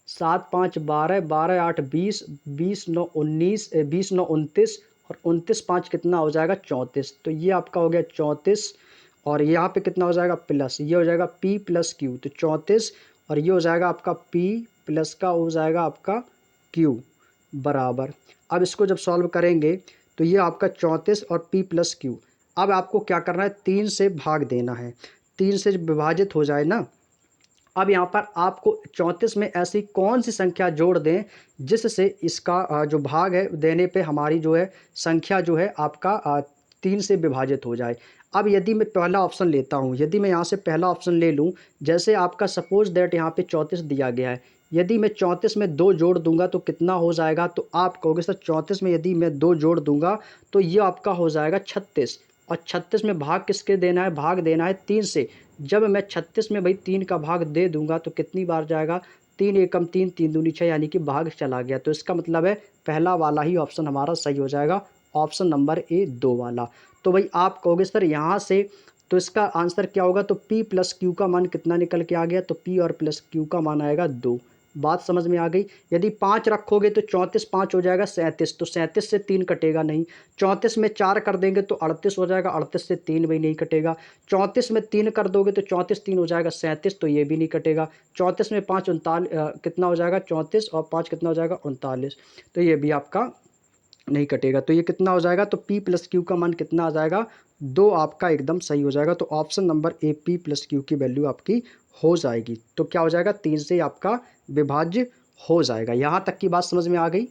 7 × 5 = 12, 12 × 8 = 20, 20 × 9 = 19, 20 × 9 = 29 और 29 × 5 कितना हो जाएगा? 34। तो ये आपका हो गया 34 और यहाँ पे कितना हो जाएगा? प्लस, ये हो जाएगा P + Q। तो 34 और ये हो जाएगा आपका P प्लस का हो जाएगा आपका Q बराबर। अब इसको जब सॉल्व करेंगे तो ये आपका 34 और P + Q। अब आपको क्या करना है? 3 से भाग देना है। 3 से विभाजित हो जाए ना। अब यहाँ पर आपको 34 में ऐसी कौन सी संख्या जोड़ दें जिससे इसका जो भाग है देने पे हमारी जो है संख्या जो है आपका 3 से विभाजित हो जाए। अब यदि मैं पहला ऑप्शन लेता हूँ, यदि मैं यहाँ से पहला ऑप्शन ले लूँ, जैसे आपका सपोज दैट यहाँ पे 34 दिया गया है, यदि मैं 34 में 2 जोड़ दूंगा तो कितना हो जाएगा? तो आप कहोगे सर 34 में यदि मैं 2 जोड़ दूंगा तो ये आपका हो जाएगा 36 और 36 में भाग किसके देना है? भाग देना है 3 से। जब मैं 36 में भाई 3 का भाग दे दूंगा तो कितनी बार जाएगा? 3 एकम 3, 3 दूनी 6 यानी कि भाग चला गया। तो इसका मतलब है पहला वाला ही ऑप्शन हमारा सही हो जाएगा, ऑप्शन नंबर ए 2 वाला। तो भाई आप कहोगे सर यहाँ से तो इसका आंसर क्या होगा? तो P + Q का मान कितना निकल के आ गया? तो P और + Q का मान आएगा 2। बात समझ में आ गई? यदि 5 रखोगे तो 34 5 हो जाएगा 37, तो 37 से 3 कटेगा नहीं। 34 में 4 कर देंगे तो 38 हो जाएगा, 38 से 3 भी नहीं कटेगा। 34 में 3 कर दोगे तो 34 3 हो जाएगा 37, तो ये भी नहीं कटेगा। 34 में 5 कितना हो जाएगा? 34 और 5 कितना हो जाएगा? 39, तो ये भी आपका नहीं कटेगा। तो ये कितना हो जाएगा? तो P + Q का मान कितना आ जाएगा? 2 आपका एकदम सही हो जाएगा। तो option number A P + Q की वैल्यू आपकी हो जाएगी। तो क्या हो जाएगा? 3 से आपका विभाज्य हो जाएगा। यहाँ तक की बात समझ में आ गई?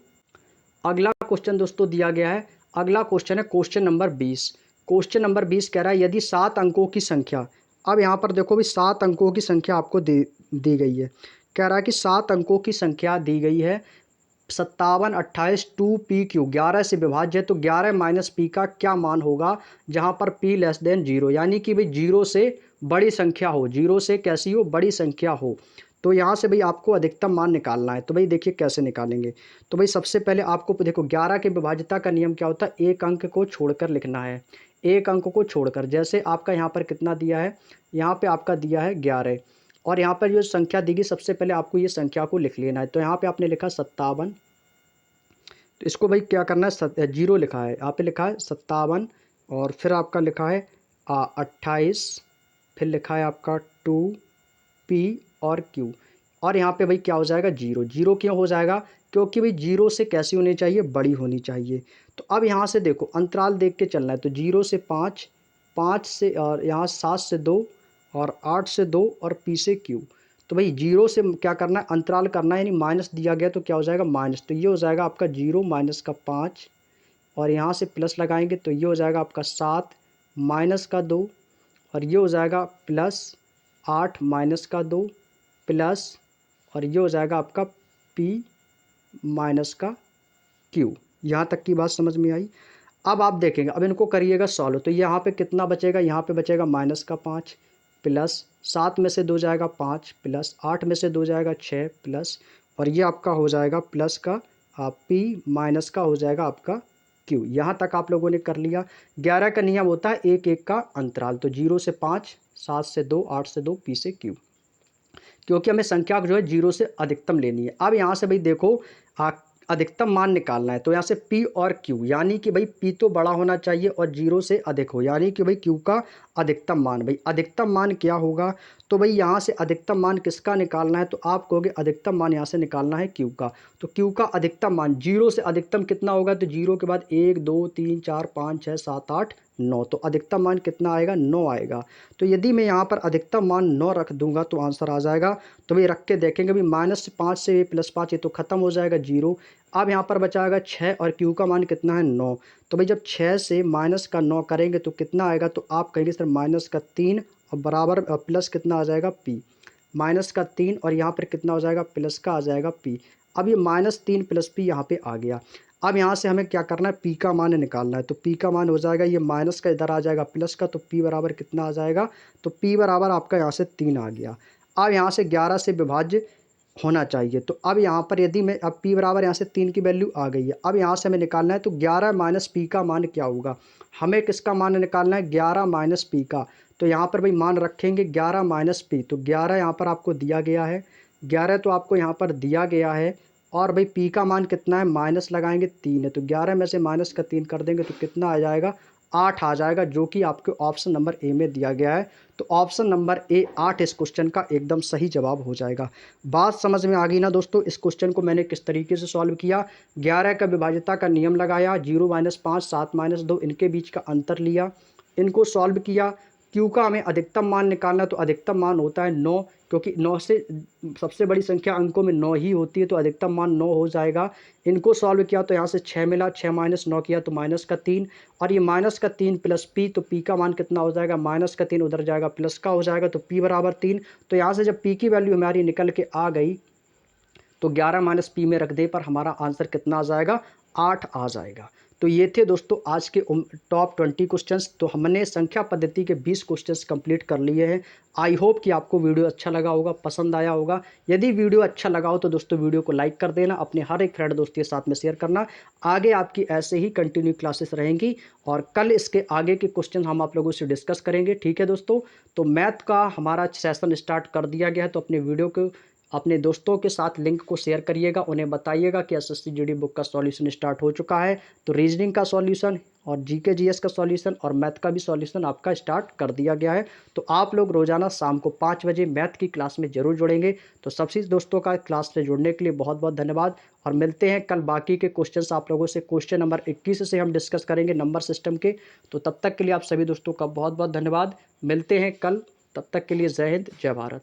अगला क्वेश्चन दोस्तों दिया गया है, अगला क्वेश्चन है क्वेश्चन नंबर 20। क्वेश्चन नंबर 20 कह रहा है यदि 7 अंकों की संख्या, अब यहाँ पर देखो भी 7 अंकों की संख्या आपको दी गई है। कह रहा है कि 7 अंकों की संख्या दी गई है 57 28 2PQ 11 से विभाज्य है, तो 11 - P का क्या मान होगा जहाँ पर P < 0, यानी कि भाई 0 से बड़ी संख्या हो, 0 से कैसी हो? बड़ी संख्या हो। तो यहाँ से भाई आपको अधिकतम मान निकालना है। तो भाई देखिए कैसे निकालेंगे। तो भाई सबसे पहले आपको देखो 11 के विभाज्यता का नियम क्या होता है? एक अंक को छोड़कर लिखना है, एक अंक को छोड़कर। जैसे आपका यहाँ पर कितना दिया है? यहाँ पे आपका दिया है 11 और यहाँ पर जो संख्या दी गई सबसे पहले आपको ये संख्या को लिख लेना है। तो यहाँ पे आपने लिखा 57, तो इसको भाई क्या करना है? 0 लिखा है, यहाँ पे लिखा है 57 और फिर आपका लिखा है 28, फिर लिखा है आपका 2P और Q और यहाँ पे भाई क्या हो जाएगा? 0। 0 क्यों हो जाएगा? क्योंकि भाई 0 से कैसी होनी चाहिए? बड़ी होनी चाहिए। तो अब यहाँ से देखो अंतराल देख के चलना है। तो 0 से 5, 5 से और यहाँ 7 से 2 और 8 से 2 और P से Q। तो भाई 0 से क्या करना है? अंतराल करना है, यानी माइनस दिया गया तो क्या हो जाएगा? माइनस। तो ये हो जाएगा आपका 0 - का 5 और यहाँ से प्लस लगाएंगे तो ये हो जाएगा आपका 7 - का 2 और ये हो जाएगा प्लस 8 - का 2 प्लस और ये हो जाएगा आपका P - का Q। यहाँ तक की बात समझ में आई? अब आप देखेंगे, अब इनको करिएगा सॉल्व। तो यहाँ पे कितना बचेगा? यहाँ पे बचेगा - का 5 प्लस 7 में से 2 जाएगा 5 प्लस 8 में से 2 जाएगा 6 प्लस और ये आपका हो जाएगा प्लस का P माइनस का हो जाएगा आपका Q। यहाँ तक आप लोगों ने कर लिया। 11 का नियम होता है एक एक का अंतराल। तो 0 से 5, 7 से 2, 8 से 2, P से Q, क्योंकि हमें संख्या जो है 0 से अधिकतम लेनी है। अब यहाँ से भाई देखो अधिकतम मान निकालना है। तो यहाँ से P और Q, यानी कि भाई P तो बड़ा होना चाहिए और 0 से अधिक हो, यानी कि भाई Q का अधिकतम मान। भाई अधिकतम मान क्या होगा? तो भाई यहाँ से अधिकतम मान किसका निकालना है, तो आप कहोगे अधिकतम मान यहाँ से निकालना है क्यू का। तो क्यू का अधिकतम मान 0 से अधिकतम कितना होगा, तो 0 के बाद 1 2 3 4 5 6 7 8 9, तो अधिकतम मान कितना आएगा, 9 आएगा। तो यदि मैं यहाँ पर अधिकतम मान 9 रख दूंगा तो आंसर आ जाएगा। तो भाई रख के देखेंगे, भाई -5 से +5 ये तो खत्म हो जाएगा 0। अब यहाँ पर बचाएगा 6 और क्यू का मान कितना है 9। तो भाई जब 6 से माइनस का 9 करेंगे तो कितना आएगा, तो आप कहेंगे सर -3 और बराबर प्लस कितना आ जाएगा p, -3 और यहाँ पर कितना हो जाएगा, प्लस का आ जाएगा p। अब ये -3 + p यहाँ पे आ गया। अब यहाँ से हमें क्या करना है, p का मान निकालना है। तो p का मान हो जाएगा, ये माइनस का इधर आ जाएगा प्लस का, तो p बराबर कितना आ जाएगा, तो p बराबर आपका यहाँ से 3 आ गया। अब यहाँ से 11 से विभाज्य होना चाहिए। तो अब यहाँ पर यदि मैं अब p बराबर यहाँ से 3 की वैल्यू आ गई है। अब यहाँ से हमें निकालना है, तो 11 - p का मान क्या होगा, हमें किसका मान निकालना है, 11 - p का। तो यहाँ पर भाई मान रखेंगे 11 - p, तो 11 यहाँ पर आपको दिया गया है, 11 तो आपको यहाँ पर दिया गया है। और भाई p का मान कितना है, माइनस लगाएंगे 3 है, तो 11 में से -3 कर देंगे तो कितना आ जाएगा, 8 आ जाएगा, जो कि आपके ऑप्शन नंबर ए में दिया गया है। तो ऑप्शन नंबर ए 8 इस क्वेश्चन का एकदम सही जवाब हो जाएगा। बात समझ में आ गई ना दोस्तों। इस क्वेश्चन को मैंने किस तरीके से सॉल्व किया, 11 का विभाज्यता का नियम लगाया, 0 - 5 7 - 2 इनके बीच का अंतर लिया, इनको सॉल्व किया। क्यू का हमें अधिकतम मान निकालना, तो अधिकतम मान होता है 9, क्योंकि 9 से सबसे बड़ी संख्या अंकों में 9 ही होती है, तो अधिकतम मान 9 हो जाएगा। इनको सॉल्व किया तो यहाँ से 6 मिला, 6 - 9 किया तो -3, और ये -3 + p, तो p का मान कितना हो जाएगा, -3 उधर जाएगा प्लस का हो जाएगा, तो p बराबर 3। तो यहाँ से जब p की वैल्यू हमारी निकल के आ गई, तो 11 - p में रख दे पर हमारा आंसर कितना आ जाएगा, 8 आ जाएगा। तो ये थे दोस्तों आज के टॉप 20 क्वेश्चंस। तो हमने संख्या पद्धति के 20 क्वेश्चंस कंप्लीट कर लिए हैं। आई होप कि आपको वीडियो अच्छा लगा होगा, पसंद आया होगा। यदि वीडियो अच्छा लगा हो तो दोस्तों वीडियो को लाइक कर देना, अपने हर एक फ्रेंड दोस्त के साथ में शेयर करना। आगे आपकी ऐसे ही कंटिन्यू क्लासेस रहेंगी और कल इसके आगे के क्वेश्चन हम आप लोगों से डिस्कस करेंगे, ठीक है दोस्तों। तो मैथ का हमारा सेशन स्टार्ट कर दिया गया है, तो अपने वीडियो को अपने दोस्तों के साथ लिंक को शेयर करिएगा, उन्हें बताइएगा कि एसएससी जीडी बुक का सॉल्यूशन स्टार्ट हो चुका है। तो रीजनिंग का सॉल्यूशन और जीके जीएस का सॉल्यूशन और मैथ का भी सॉल्यूशन आपका स्टार्ट कर दिया गया है। तो आप लोग रोजाना शाम को 5 बजे मैथ की क्लास में जरूर जुड़ेंगे। तो सभी दोस्तों का क्लास से जुड़ने के लिए बहुत बहुत धन्यवाद, और मिलते हैं कल बाकी के क्वेश्चन आप लोगों से। क्वेश्चन नंबर 21 से हम डिस्कस करेंगे नंबर सिस्टम के। तो तब तक के लिए आप सभी दोस्तों का बहुत बहुत धन्यवाद। मिलते हैं कल, तब तक के लिए जय हिंद, जय भारत।